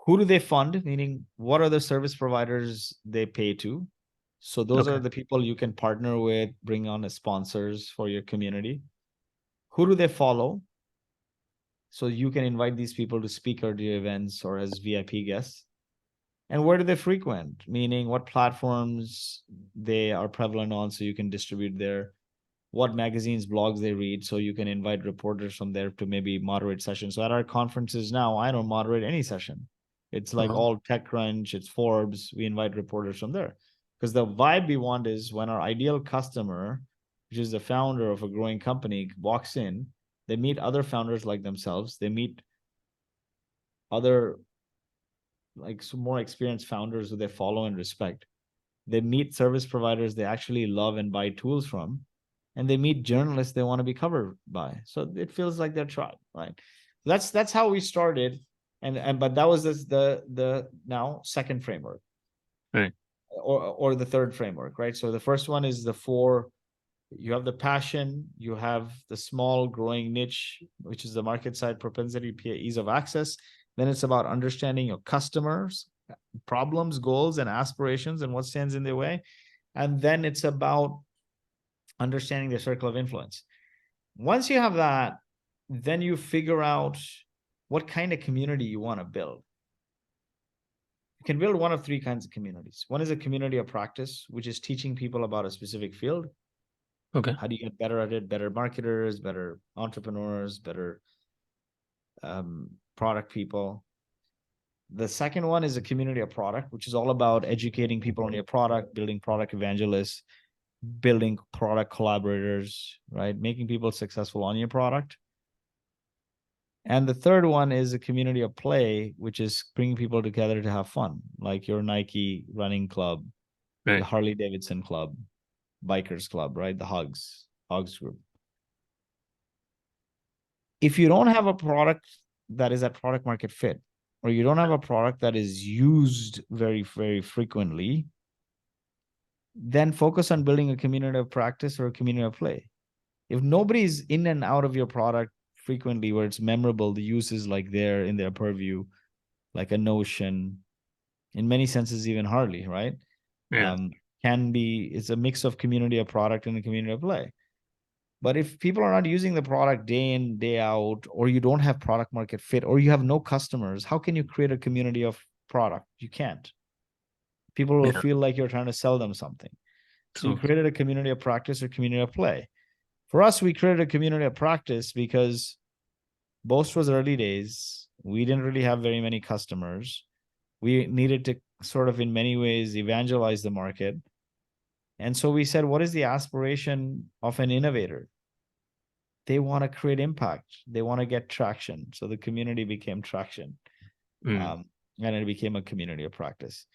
Who do they fund? Meaning, what are the service providers they pay to? So those are the people you can partner with, bring on as sponsors for your community. Who do they follow? So you can invite these people to speak at your events or as VIP guests. And where do they frequent? Meaning, what platforms they are prevalent on, so you can distribute there. What magazines, blogs they read, so you can invite reporters from there to maybe moderate sessions. So at our conferences now, I don't moderate any session. It's like all TechCrunch, it's Forbes. We invite reporters from there. Because the vibe we want is, when our ideal customer, which is the founder of a growing company, walks in, they meet other founders like themselves. They meet other, like, some more experienced founders who they follow and respect. They meet service providers they actually love and buy tools from. And they meet journalists they want to be covered by. So it feels like their tribe, right? That's how we started. But that was the now second framework. Right. Or the third framework, right? So the first one is the four. You have the passion, you have the small growing niche, which is the market side propensity, ease of access. Then it's about understanding your customers, problems, goals, and aspirations, and what stands in their way. And then it's about understanding the circle of influence. Once you have that, then you figure out what kind of community you want to build. You can build one of three kinds of communities. One is a community of practice, which is teaching people about a specific field. Okay. How do you get better at it? Better marketers, better entrepreneurs, better product people. The second one is a community of product, which is all about educating people on your product, building product evangelists, building product collaborators, right? Making people successful on your product. And the third one is a community of play, which is bringing people together to have fun, like your Nike running club, Right. the Harley Davidson club, bikers club, right? The Hugs group. If you don't have a product that is at product market fit, or you don't have a product that is used very, very frequently, then focus on building a community of practice or a community of play. If nobody's in and out of your product frequently where it's memorable, the use is like there in their purview, like a Notion, in many senses, even Harley, right? Yeah. It's a mix of community of product and a community of play. But if people are not using the product day in, day out, or you don't have product market fit, or you have no customers, how can you create a community of product? You can't. People will Yeah. feel like you're trying to sell them something. So you True. created a community of practice or community of play. For us, we created a community of practice because Boast was early days. We didn't really have very many customers. We needed to sort of, in many ways, evangelize the market. And so we said, what is the aspiration of an innovator? They want to create impact. They want to get traction. So the community became traction. Mm. And it became a community of practice.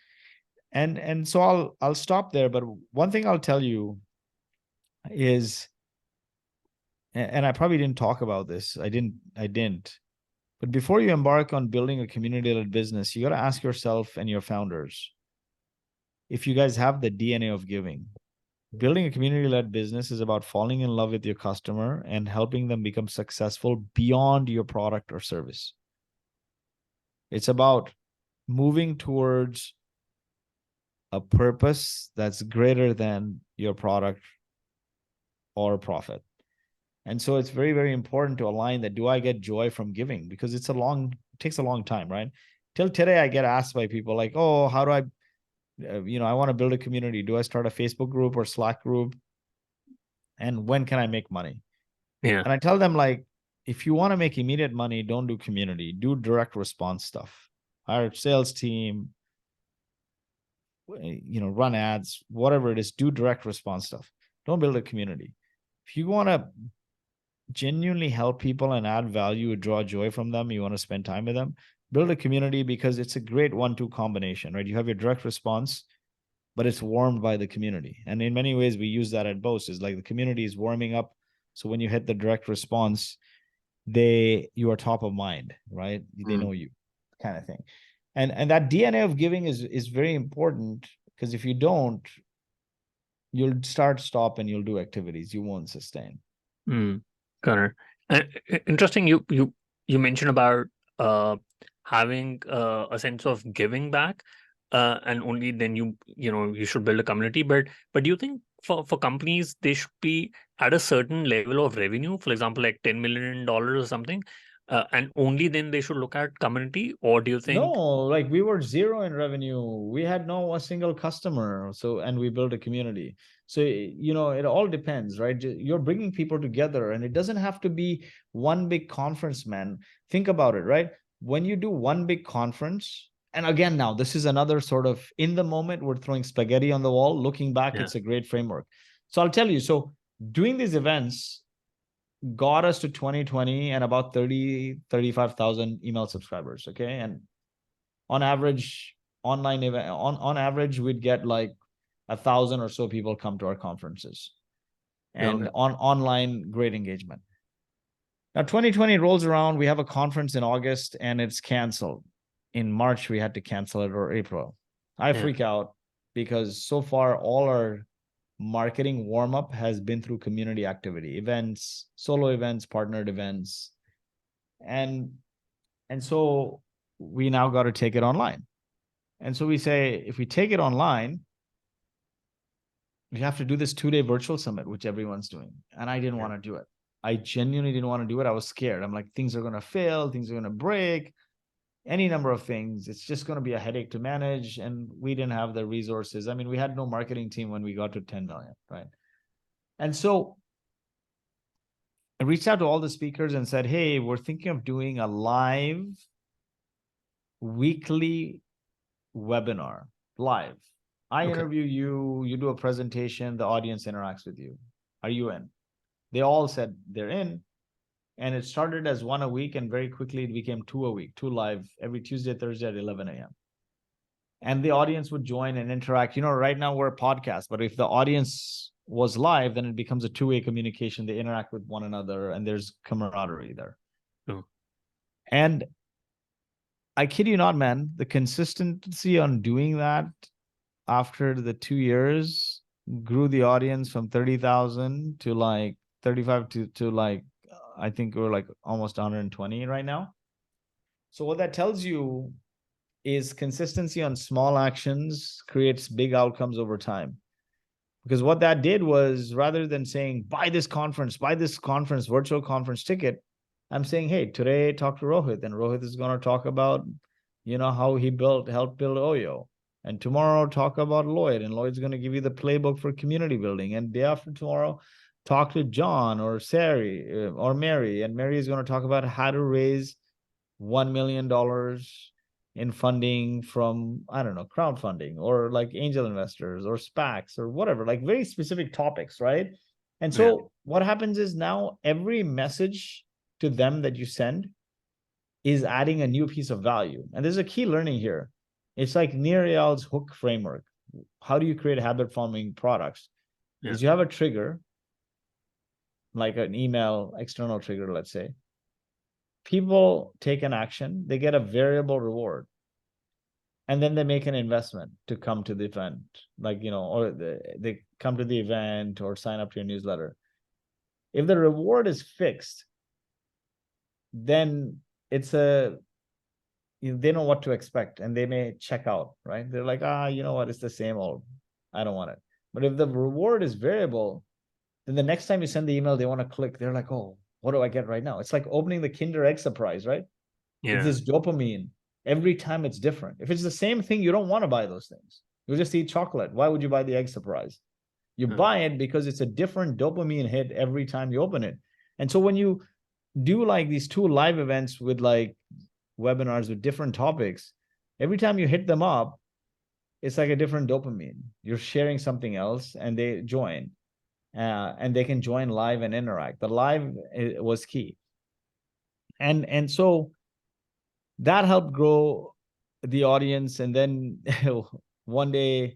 And so I'll stop there. But one thing I'll tell you is, and I probably didn't talk about this. I didn't. But before you embark on building a community-led business, you got to ask yourself and your founders if you guys have the DNA of giving. Building a community-led business is about falling in love with your customer and helping them become successful beyond your product or service. It's about moving towards a purpose that's greater than your product or profit. And so it's very, very important to align that. Do I get joy from giving? Because it takes a long time, right? Till today, I get asked by people like, oh, how do I want to build a community. Do I start a Facebook group or Slack group? And when can I make money? Yeah. And I tell them, like, if you want to make immediate money, don't do community, do direct response stuff. Hire a sales team, run ads, whatever it is, do direct response stuff. Don't build a community. If you want to genuinely help people and add value, draw joy from them, you want to spend time with them, build a community, because it's a great 1-2 combination, right? You have your direct response, but it's warmed by the community. And in many ways, we use that at Boast, is like the community is warming up. So when you hit the direct response, you are top of mind, right? They know you, kind of thing. And that DNA of giving is very important, because if you don't, you'll stop, and you'll do activities you won't sustain. Got it. Interesting. You mentioned about having a sense of giving back, and only then you should build a community. But do you think for companies, they should be at a certain level of revenue, for example, like $10 million or something, and only then they should look at community? Or do you think? No, like we were zero in revenue. We had a single customer. And we built a community. So, it all depends, right? You're bringing people together, and it doesn't have to be one big conference, man. Think about it, right? When you do one big conference, and again, now this is another sort of, in the moment, we're throwing spaghetti on the wall. Looking back, Yeah. it's a great framework. So I'll tell you, so doing these events got us to 2020 and about 35,000 email subscribers. Okay. And on average, online event, on average, we'd get like 1,000 or so people come to our conferences, and Okay. on online, great engagement. Now, 2020 rolls around. We have a conference in August and it's canceled. In March, we had to cancel it, or April. I freak out because so far all our marketing warm up has been through community activity, events, solo events, partnered events. And so we now got to take it online. And so we say, if we take it online, we have to do this 2-day virtual summit, which everyone's doing. And I didn't want to do it. I genuinely didn't want to do it. I was scared. I'm like, things are going to fail. Things are going to break. Any number of things. It's just going to be a headache to manage. And we didn't have the resources. I mean, we had no marketing team when we got to 10 million, right? And so I reached out to all the speakers and said, hey, we're thinking of doing a live weekly webinar, live. I interview you, you do a presentation, the audience interacts with you. Are you in? They all said they're in. And it started as 1 a week, and very quickly it became 2 a week, 2 live every Tuesday, Thursday at 11 a.m. And the audience would join and interact. You know, right now we're a podcast, but if the audience was live, then it becomes a two-way communication. They interact with one another and there's camaraderie there. And I kid you not, man, the consistency on doing that after the 2 years grew the audience from 30,000 to like 35 to like, I think we're like almost 120 right now. So what that tells you is consistency on small actions creates big outcomes over time. Because what that did was, rather than saying, buy this conference, virtual conference ticket, I'm saying, hey, today talk to Rohit, and Rohit is going to talk about, you know, how he helped build Oyo. And tomorrow talk about Lloyd, and Lloyd's going to give you the playbook for community building. And day after tomorrow, talk to John or Sari or Mary, and Mary is going to talk about how to raise $1 million in funding from, I don't know, crowdfunding or like angel investors or SPACs or whatever, like very specific topics, right? And so what happens is now every message to them that you send is adding a new piece of value. And there's a key learning here. It's like Nir Eyal's hook framework. How do you create habit forming products? Is you have a trigger, like an email external trigger, let's say. People take an action, they get a variable reward. And then they make an investment to come to the event, like, you know, or they come to the event or sign up to your newsletter. If the reward is fixed, then they know what to expect and they may check out, right? They're like, you know what, it's the same old, I don't want it. But if the reward is variable, then the next time you send the email, they want to click. They're like, oh, what do I get right now? It's like opening the Kinder Egg surprise, right? It's this dopamine. Every time it's different. If it's the same thing, you don't want to buy those things. You'll just eat chocolate. Why would you buy the egg surprise? You buy it because it's a different dopamine hit every time you open it. And so when you do like these 2 live events with like webinars with different topics, every time you hit them up, it's like a different dopamine. You're sharing something else and they join. And they can join live and interact. The live was key. And so that helped grow the audience. And then one day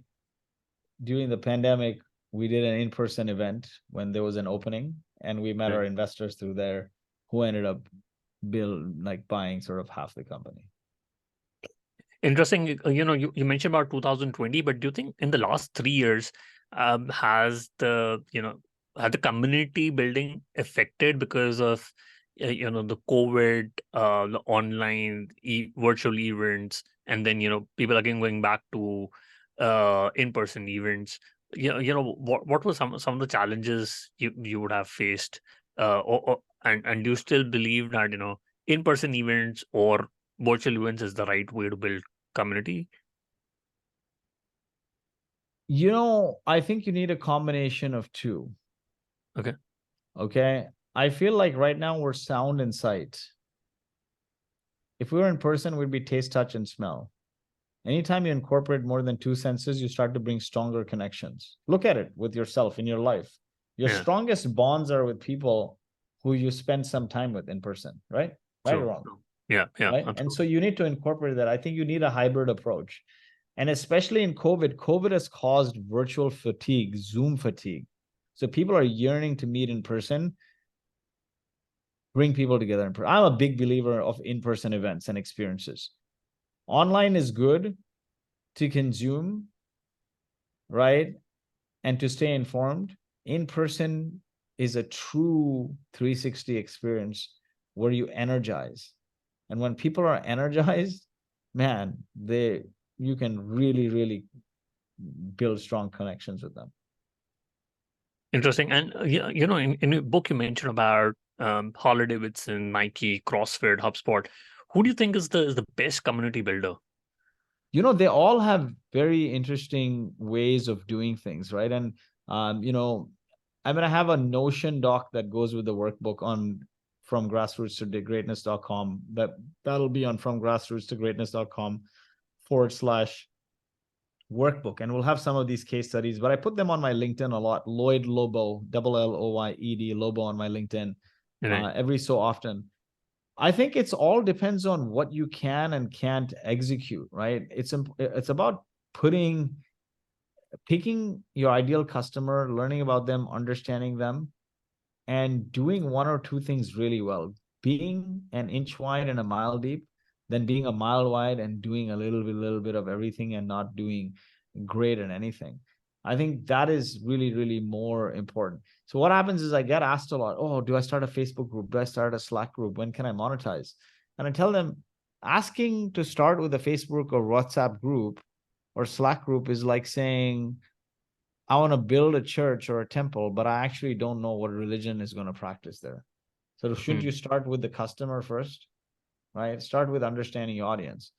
during the pandemic, we did an in-person event when there was an opening, and we met our investors through there, who ended up buying sort of half the company. Interesting. You know, you mentioned about 2020, but do you think in the last 3 years, has the community building affected because of the COVID, the online virtual events, and then people again going back to in-person events? What were some of the challenges you would have faced, and do you still believe that in-person events or virtual events is the right way to build community? I think you need a combination of two. Okay. I feel like right now we're sound and sight. If we were in person, we'd be taste, touch, and smell. Anytime you incorporate more than 2 senses, you start to bring stronger connections. Look at it with yourself in your life. Your strongest bonds are with people who you spend some time with in person, right? Right or wrong? Yeah. Right? And so you need to incorporate that. I think you need a hybrid approach. And especially in COVID has caused virtual fatigue, Zoom fatigue. So people are yearning to meet in person. bring people together. I'm a big believer of in-person events and experiences. Online is good to consume, right? And to stay informed. In person is a true 360 experience where you energize. And when people are energized, man, you can really, really build strong connections with them. Interesting. And in your book, you mentioned about Harley Davidson, Nike, CrossFit, HubSpot. Who do you think is the best community builder? They all have very interesting ways of doing things, right? And I'm gonna have a Notion doc that goes with the workbook on From Grassroots To Greatness.com. That'll be on From Grassroots To Greatness.com /workbook, and we'll have some of these case studies, but I put them on my LinkedIn a lot. Lloyed Lobo, Loyed Lobo on my LinkedIn every so often. I think it's all depends on what you can and can't execute, right? It's about picking your ideal customer, learning about them, understanding them, and doing one or two things really well. Being an inch wide and a mile deep, then being a mile wide and doing a little bit of everything and not doing great at anything. I think that is really, really more important. So what happens is I get asked a lot, oh, do I start a Facebook group? Do I start a Slack group? When can I monetize? And I tell them, asking to start with a Facebook or WhatsApp group or Slack group is like saying, I want to build a church or a temple, but I actually don't know what religion is going to practice there. So shouldn't you start with the customer first, right? Start with understanding your audience.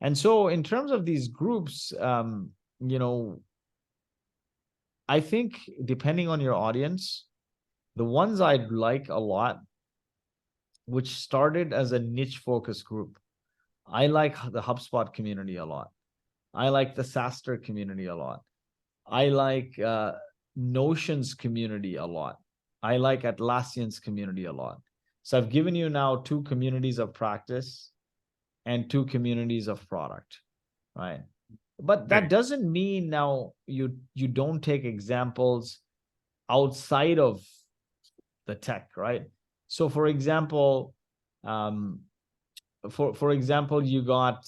And so in terms of these groups, I think depending on your audience, the ones I'd like a lot, which started as a niche focus group, I like the HubSpot community a lot. I like the SaaStr community a lot. I like Notion's community a lot. I like Atlassian's community a lot. So I've given you now 2 communities of practice and 2 communities of product, right? But that doesn't mean now you don't take examples outside of the tech, right? So for example, for example, you got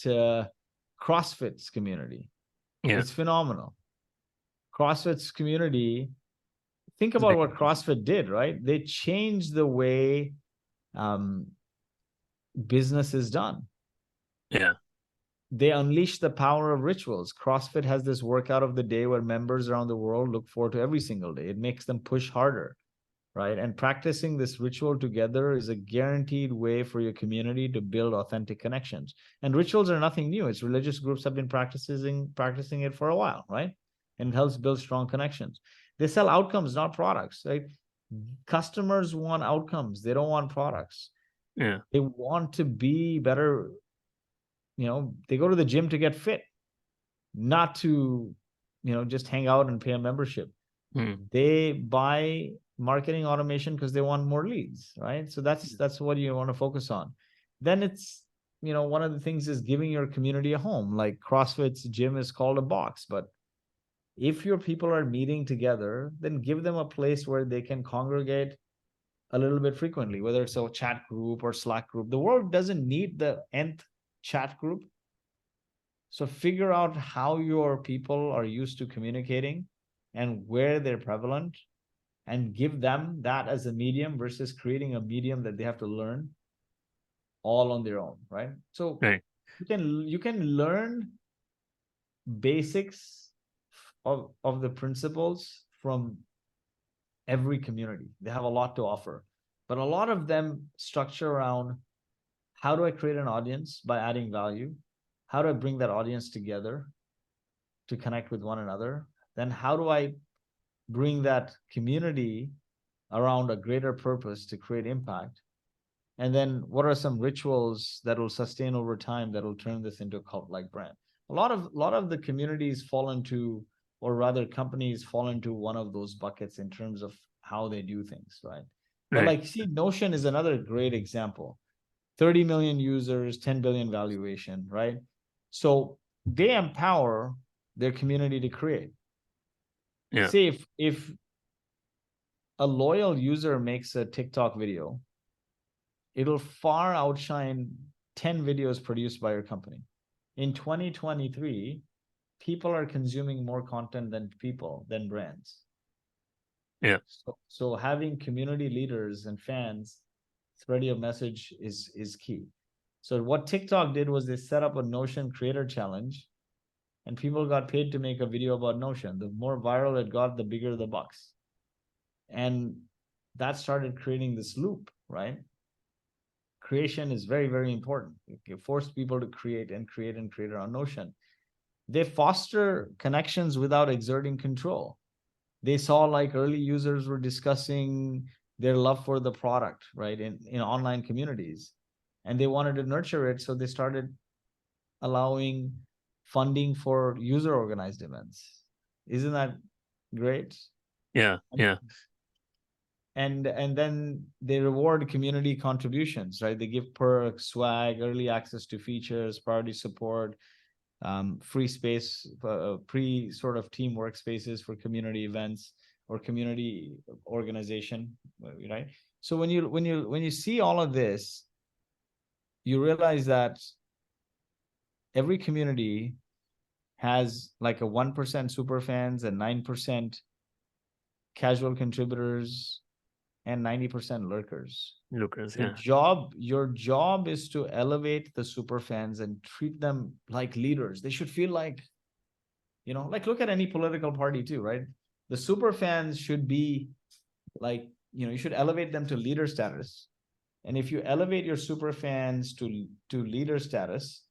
CrossFit's community. Yeah. It's phenomenal. CrossFit's community, think about what CrossFit did, right? They changed the way business is done. Yeah. They unleash the power of rituals. CrossFit has this workout of the day where members around the world look forward to every single day. It makes them push harder, right? And practicing this ritual together is a guaranteed way for your community to build authentic connections. And rituals are nothing new. It's religious groups have been practicing it for a while, right? And it helps build strong connections. They sell outcomes, not products, right? Customers want outcomes. They don't want products. Yeah. They want to be better. They go to the gym to get fit, not to, just hang out and pay a membership. They buy marketing automation because they want more leads, right? So that's what you want to focus on. Then it's, one of the things is giving your community a home. Like CrossFit's gym is called a box, but if your people are meeting together, then give them a place where they can congregate a little bit frequently, whether it's a chat group or Slack group. The world doesn't need the nth chat group. So figure out how your people are used to communicating and where they're prevalent, and give them that as a medium versus creating a medium that they have to learn all on their own, right? So you can learn basics of the principles from every community. They have a lot to offer, but a lot of them structure around, how do I create an audience by adding value? How do I bring that audience together to connect with one another? Then how do I bring that community around a greater purpose to create impact? And then what are some rituals that will sustain over time that will turn this into a cult-like brand? A lot of the communities fall into, or rather companies fall into one of those buckets in terms of how they do things, right? But like, see, Notion is another great example. 30 million users, 10 billion valuation, right? So they empower their community to create. Yeah. See, if a loyal user makes a TikTok video it'll far outshine 10 videos produced by your company. In 2023, people are consuming more content than brands. Yeah. So having community leaders and fans spread your message is key. So what TikTok did was they set up a Notion creator challenge, and people got paid to make a video about Notion. The more viral it got, the bigger the bucks. And that started creating this loop, right? Creation is very, very important. You force people to create on Notion. They foster connections without exerting control. They saw like early users were discussing their love for the product, right, in online communities, and they wanted to nurture it. So they started allowing funding for user organized events. Isn't that great? Yeah. Yeah. And then they reward community contributions, right? They give perks, swag, early access to features, priority support, free space, pre sort of team workspaces for community events or community organization, right? So when you see all of this, you realize that every community has like a 1% super fans and 9% casual contributors and 90% lurkers. Lucas. Your Yeah. job is to elevate the super fans and treat them like leaders. They should feel like, like look at any political party too, right? The super fans should be like, you should elevate them to leader status. And if you elevate your super fans to leader status,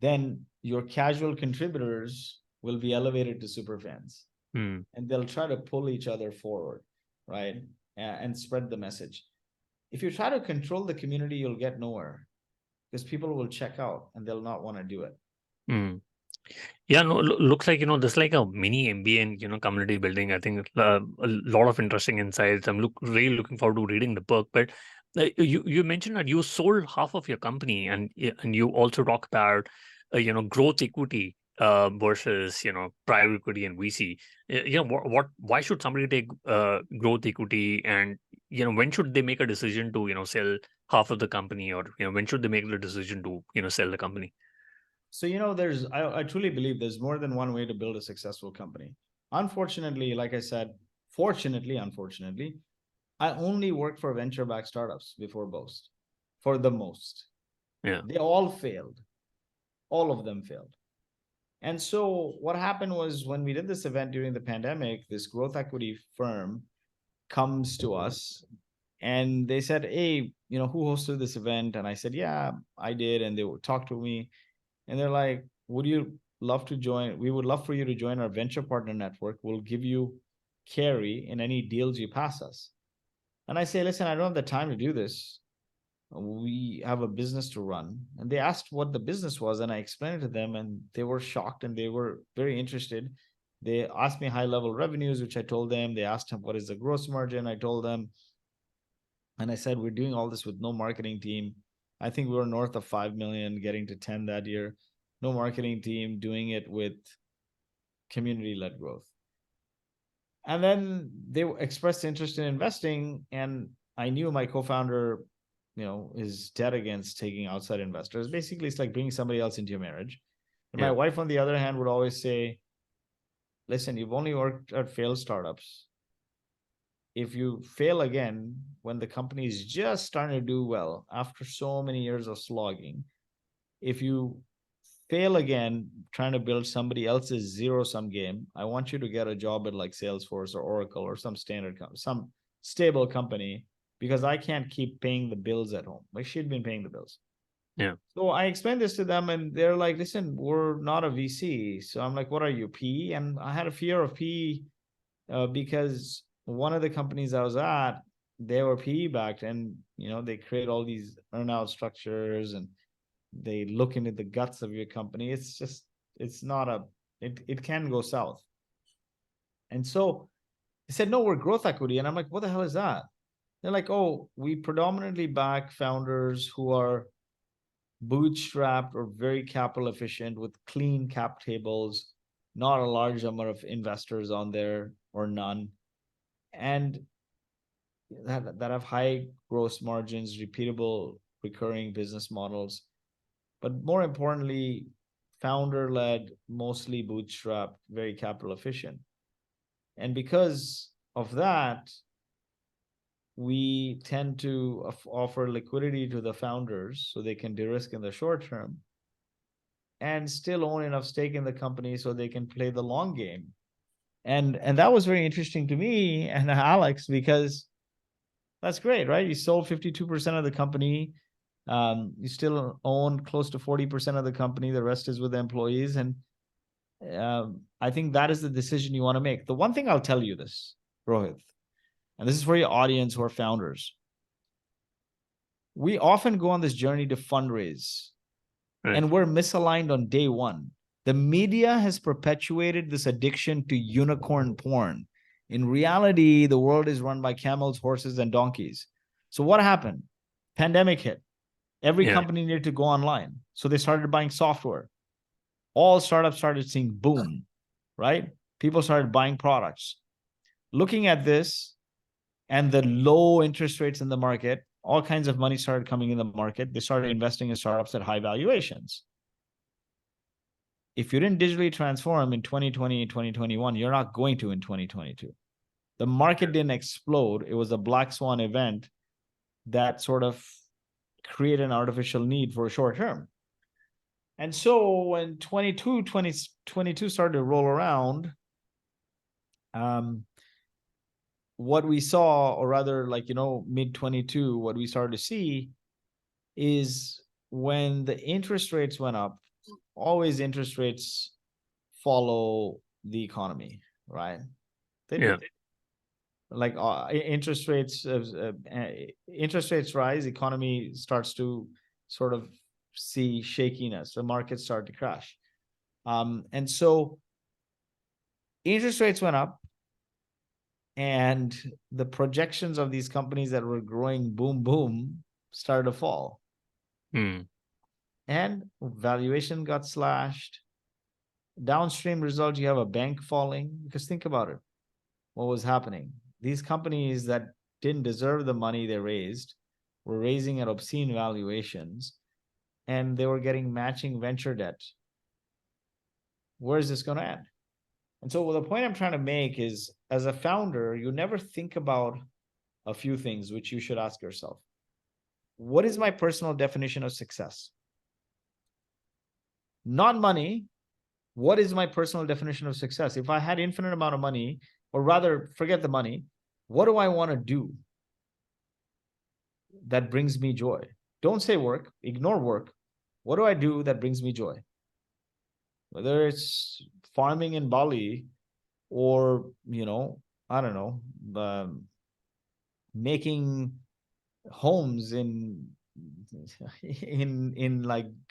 then your casual contributors will be elevated to super fans. Mm. And they'll try to pull each other forward, right? And spread the message. If you try to control the community, you'll get nowhere because people will check out and they'll not want to do it. Mm. Yeah, no, looks like, this is like a mini MBA in, community building. I think a lot of interesting insights. I'm really looking forward to reading the book. But you mentioned that you sold half of your company, and you also talk about, growth equity versus, private equity and VC. Why should somebody take growth equity, and, when should they make a decision to, sell half of the company, or, when should they make the decision to, sell the company? So, I truly believe there's more than one way to build a successful company. Unfortunately, like I said, unfortunately, I only worked for venture-backed startups before Boast, for the most. Yeah. They all failed. All of them failed. And so what happened was when we did this event during the pandemic, this growth equity firm comes to us and they said, hey, who hosted this event? And I said, yeah, I did. And they would talk to me. And they're like, would you love to join? We would love for you to join our venture partner network. We'll give you carry in any deals you pass us. And I say, listen, I don't have the time to do this. We have a business to run. And they asked what the business was. And I explained it to them and they were shocked and they were very interested. They asked me high level revenues, which I told them. They asked him, what is the gross margin? I told them. And I said, we're doing all this with no marketing team. I think we were north of 5 million, getting to 10 that year. No marketing team, doing it with community-led growth. And then they expressed interest in investing. And I knew my co-founder, is dead against taking outside investors. Basically, it's like bringing somebody else into your marriage. And my wife, on the other hand, would always say, listen, you've only worked at failed startups. If you fail again, when the company is just starting to do well, after so many years of slogging, if you fail again, trying to build somebody else's zero-sum game, I want you to get a job at like Salesforce or Oracle or some some stable company, because I can't keep paying the bills at home. Like she'd been paying the bills. Yeah. So I explained this to them and they're like, listen, we're not a VC. So I'm like, what are you, PE? And I had a fear of PE because one of the companies I was at, they were PE backed, and they create all these earnout structures and they look into the guts of your company. It's not it can go south. And so they said, no, we're growth equity. And I'm like, what the hell is that? They're like, oh, we predominantly back founders who are bootstrapped or very capital efficient with clean cap tables, not a large number of investors on there or none. And that have high gross margins, repeatable, recurring business models, but more importantly, founder-led, mostly bootstrap, very capital efficient. And because of that, we tend to offer liquidity to the founders so they can de-risk in the short term and still own enough stake in the company so they can play the long game. And that was very interesting to me and Alex, because that's great, right? You sold 52% of the company. You still own close to 40% of the company. The rest is with the employees. And I think that is the decision you want to make. The one thing I'll tell you this, Rohit, and this is for your audience who are founders. We often go on this journey to fundraise, Right. and we're misaligned on day one. The media has perpetuated this addiction to unicorn porn. In reality, the world is run by camels, horses, and donkeys. So what happened? Pandemic hit. Every Yeah. company needed to go online. So they started buying software. All startups started seeing boom, right? People started buying products. Looking at this and the low interest rates in the market, all kinds of money started coming in the market. They started investing in startups at high valuations. If you didn't digitally transform in 2020, 2021, you're not going to in 2022. The market didn't explode. It was a black swan event that sort of created an artificial need for a short term. And so when 2022 started to roll around, what we saw, or rather mid 22, what we started to see is when the interest rates went up, always interest rates follow the economy, right? They do. Like interest rates rise, economy starts to sort of see shakiness, the markets start to crash. And so interest rates went up, and the projections of these companies that were growing boom started to fall. And valuation got slashed. Downstream result, you have a bank falling, because think about it. What was happening? These companies that didn't deserve the money they raised were raising at obscene valuations, and they were getting matching venture debt. Where is this going to end? And so the point I'm trying to make is, as a founder, you never think about a few things which you should ask yourself. What is my personal definition of success? Not money. What is my personal definition of success? If I had infinite amount of money, or rather, forget the money, what do I want to do that brings me joy? Don't say work, ignore work. What do I do that brings me joy? Whether it's farming in Bali or, I don't know, making homes in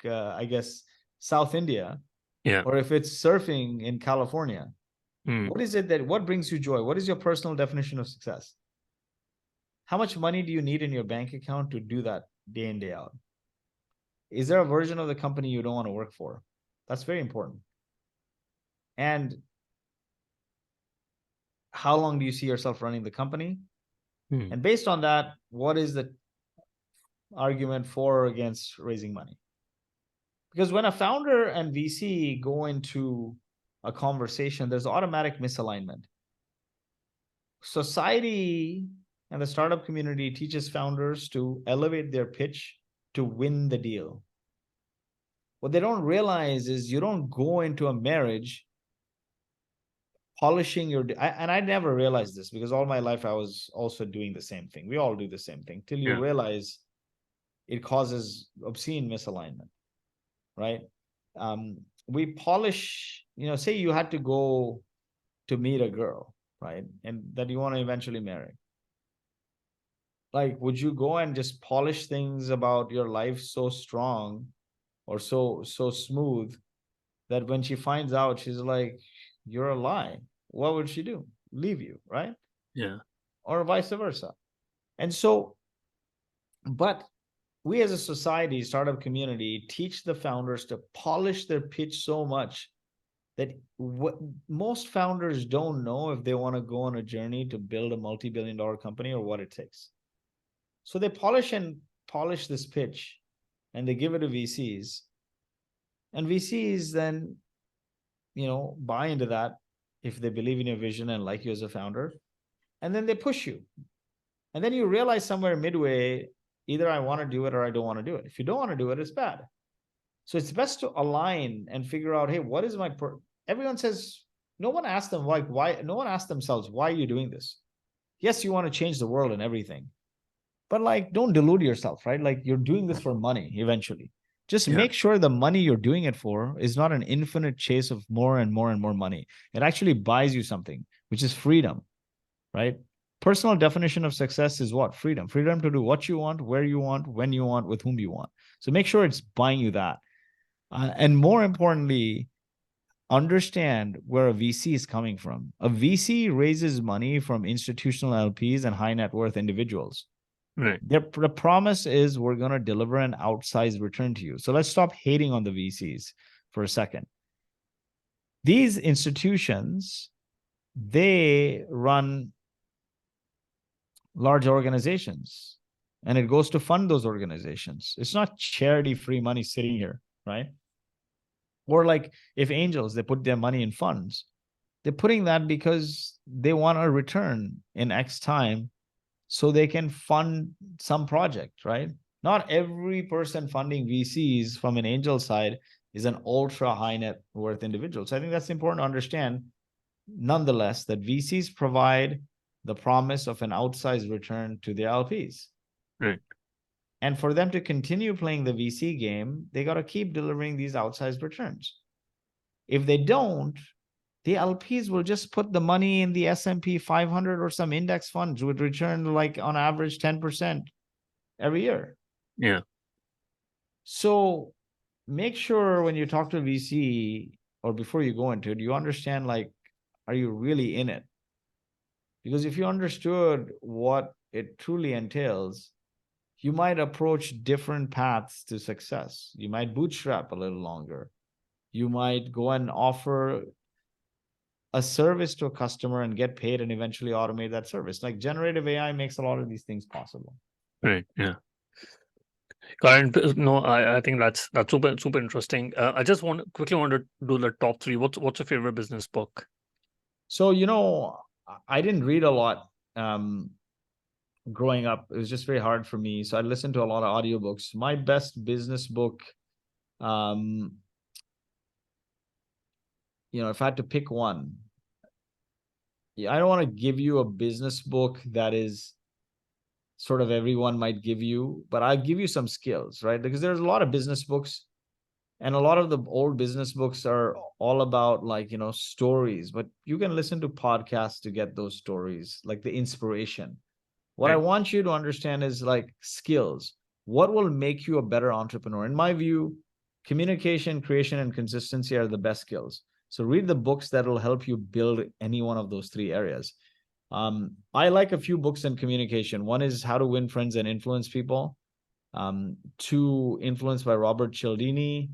I guess South India, or if it's surfing in California. What is it what brings you joy? What is your personal definition of success? How much money do you need in your bank account to do that day in, day out? Is there a version of the company you don't want to work for? That's very important. And how long do you see yourself running the company? And based on that, what is the argument for or against raising money? Because when a founder and VC go into a conversation, there's automatic misalignment. Society and the startup community teaches founders to elevate their pitch to win the deal. What they don't realize is you don't go into a marriage polishing your... And I never realized this, because all my life I was also doing the same thing. We all do the same thing till you realize it causes obscene misalignment, right? We polish, say you had to go to meet a girl, right? And that you want to eventually marry. Like, would you go and just polish things about your life so strong or so smooth that when she finds out, she's like, you're a lie? What would she do? Leave you, right? Yeah. Or vice versa. And so, but we as a society, startup community, teach the founders to polish their pitch so much that what most founders don't know if they want to go on a journey to build a multi-billion-dollar company or what it takes. So they polish this pitch and they give it to VCs. And VCs then, buy into that if they believe in your vision and like you as a founder. And then they push you. And then you realize somewhere midway, either I want to do it or I don't want to do it. If you don't want to do it, it's bad. So it's best to align and figure out, hey, what is my everyone says, no one asks them why, no one asks themselves, why are you doing this? Yes, you want to change the world and everything, but like, don't delude yourself, right? Like, you're doing this for money eventually. Just make sure the money you're doing it for is not an infinite chase of more and more and more money. It actually buys you something, which is freedom, right? Personal definition of success is what? Freedom. Freedom to do what you want, where you want, when you want, with whom you want. So make sure it's buying you that. And more importantly, understand where a VC is coming from. A VC raises money from institutional LPs and high net worth individuals. Right. The promise is we're going to deliver an outsized return to you. So let's stop hating on the VCs for a second. These institutions, they run large organizations, and it goes to fund those organizations. It's not charity-free money sitting here, right? Or like if angels, they put their money in funds, they're putting that because they want a return in X time so they can fund some project, right? Not every person funding VCs from an angel side is an ultra high net worth individual. So I think that's important to understand, nonetheless, that VCs provide the promise of an outsized return to their LPs. Right. And for them to continue playing the VC game, they got to keep delivering these outsized returns. If they don't, the LPs will just put the money in the S&P 500 or some index funds with return like on average 10% every year. Yeah. So make sure when you talk to a VC or before you go into it, you understand, like, are you really in it? Because if you understood what it truly entails, you might approach different paths to success. You might bootstrap a little longer. You might go and offer a service to a customer and get paid and eventually automate that service. Like generative AI makes a lot of these things possible. Right. Yeah. Current, no, I think that's super interesting. I just quickly want to do the top three. What's your favorite business book? So, I didn't read a lot growing up. It was just very hard for me. So I listened to a lot of audiobooks. My best business book, if I had to pick one, I don't want to give you a business book that is sort of everyone might give you, but I'll give you some skills, right? Because there's a lot of business books, and a lot of the old business books are all about stories, but you can listen to podcasts to get those stories, like the inspiration. What I want you to understand is like skills. What will make you a better entrepreneur? In my view, communication, creation, and consistency are the best skills. So read the books that will help you build any one of those three areas. I like a few books in communication. One is How to Win Friends and Influence People. 2, Influenced by Robert Cialdini.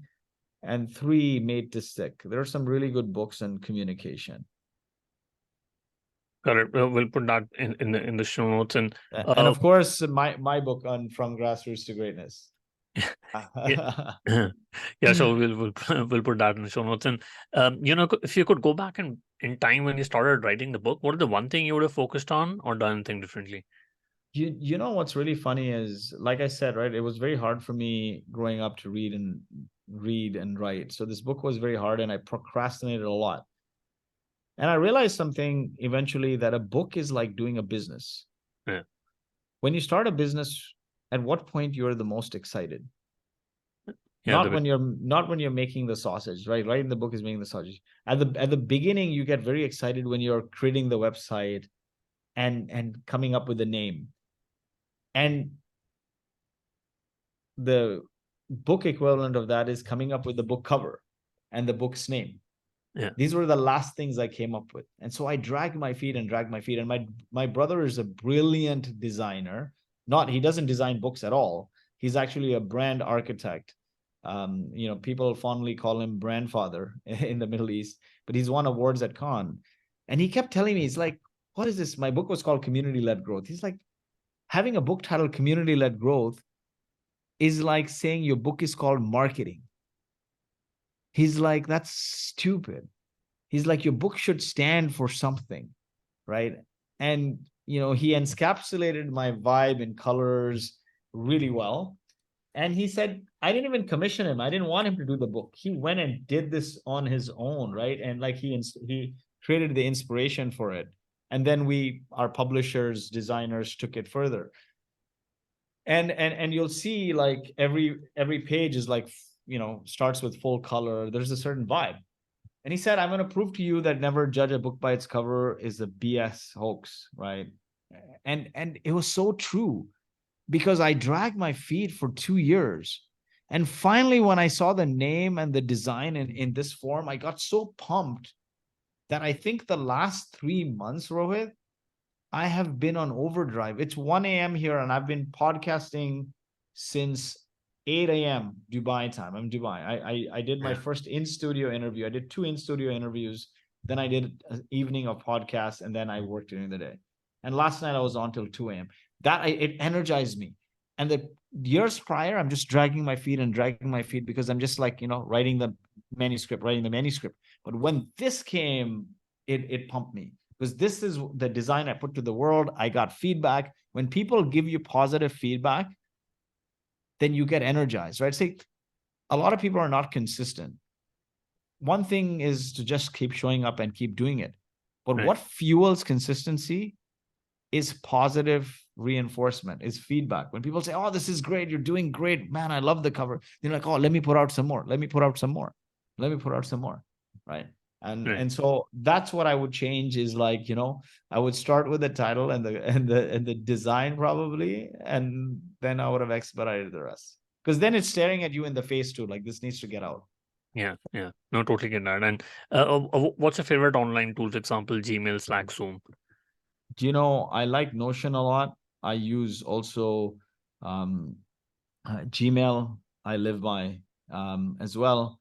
And 3, Made to Stick. There are some really good books in communication. Got it. We'll put that in the show notes. And of course, my book on From Grassroots to Greatness. Yeah, so we'll put that in the show notes. And if you could go back in time when you started writing the book, what is the one thing you would have focused on or done anything differently? You know what's really funny is, like I said, right, it was very hard for me growing up to read and write. So this book was very hard and I procrastinated a lot. And I realized something eventually, that a book is like doing a business. Yeah. When you start a business, at what point you're the most excited? Yeah, not when you're making the sausage, right? Right in the book is making the sausage. At the beginning, you get very excited when you're creating the website and coming up with a name. And the book equivalent of that is coming up with the book cover and the book's name. Yeah. These were the last things I came up with. And so I dragged my feet. And my brother is a brilliant designer. He doesn't design books at all. He's actually a brand architect. People fondly call him grandfather in the Middle East, but he's won awards at Cannes. And he kept telling me, he's like, what is this? My book was called Community-Led Growth. He's like, having a book titled Community-Led Growth is like saying your book is called marketing. He's like, that's stupid. He's like, your book should stand for something, right? And, he encapsulated my vibe in colors really well. And he said, I didn't even commission him. I didn't want him to do the book. He went and did this on his own, right? And like he created the inspiration for it. And then our publishers, designers took it further. And you'll see like every page is like, starts with full color. There's a certain vibe. And he said, I'm going to prove to you that never judge a book by its cover is a BS hoax, right? And it was so true, because I dragged my feet for 2 years. And finally, when I saw the name and the design in this form, I got so pumped that I think the last 3 months, Rohit, I have been on overdrive. It's 1 a.m. here, and I've been podcasting since 8 a.m. Dubai time. I'm in Dubai. I did my first in-studio interview. I did 2 in-studio interviews. Then I did an evening of podcasts, and then I worked during the day. And last night I was on till 2 a.m. It energized me. And the years prior, I'm just dragging my feet because I'm just like, writing the manuscript. But when this came, it pumped me, because this is the design I put to the world. I got feedback. When people give you positive feedback, then you get energized, right? See, a lot of people are not consistent. One thing is to just keep showing up and keep doing it. But what fuels consistency is positive reinforcement, is feedback. When people say, oh, this is great, you're doing great, man, I love the cover. They're like, oh, let me put out some more. Right. And so that's what I would change, is like, I would start with the title and the design probably, and then I would have expedited the rest. Because then it's staring at you in the face too, like this needs to get out. Yeah. No, totally get that. And what's your favorite online tools? Example, Gmail, Slack, Zoom. I like Notion a lot. I use also Gmail. I live by as well.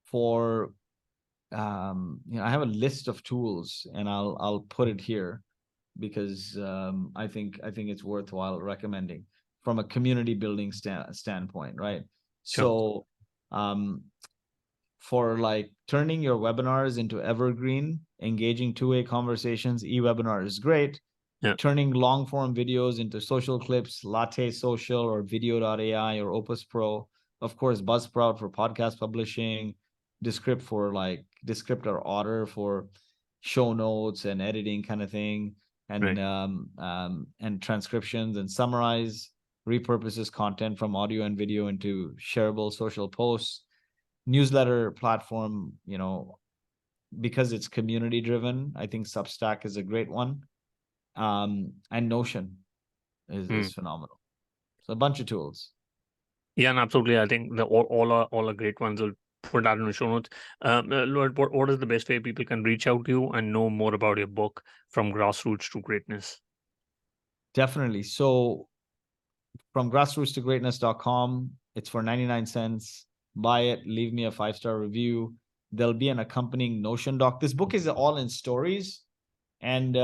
For I have a list of tools, and I'll put it here, because I think it's worthwhile recommending from a community building standpoint, right? Sure. So for like turning your webinars into evergreen, engaging two-way conversations, eWebinar is great. Yeah. Turning long form videos into social clips, Latte Social or Video.ai or Opus Pro. Of course, Buzzsprout for podcast publishing, Descript for like Descript or Otter for show notes and editing kind of thing, and and transcriptions, and Summarize repurposes content from audio and video into shareable social posts. Newsletter platform, because it's community driven, I think Substack is a great one. And Notion is phenomenal. So a bunch of tools. Yeah, and absolutely. I think all are great ones. We'll put that in the show notes. Lloyd, what is the best way people can reach out to you and know more about your book, From Grassroots to Greatness? Definitely. So from grassroots to greatness.com, it's for 99 cents. Buy it, leave me a 5-star review. There'll be an accompanying Notion doc. This book is all in stories, and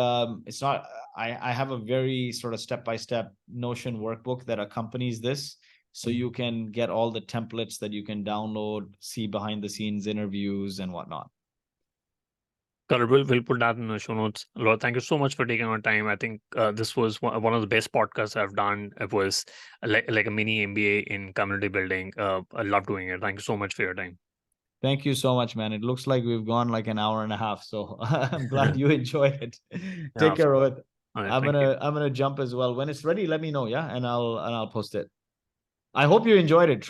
it's not, I have a very sort of step-by-step Notion workbook that accompanies this. So you can get all the templates that you can download, see behind the scenes interviews and whatnot. We'll put that in the show notes. Lord, thank you so much for taking our time. I think this was one of the best podcasts I've done. It was like a mini MBA in community building. I love doing it. Thank you so much for your time. Thank you so much, man. It looks like we've gone like an hour and a half. So I'm glad you enjoyed it. Take care, Rohit. Right, I'm gonna jump as well. When it's ready, let me know, yeah, and I'll post it. I hope you enjoyed it.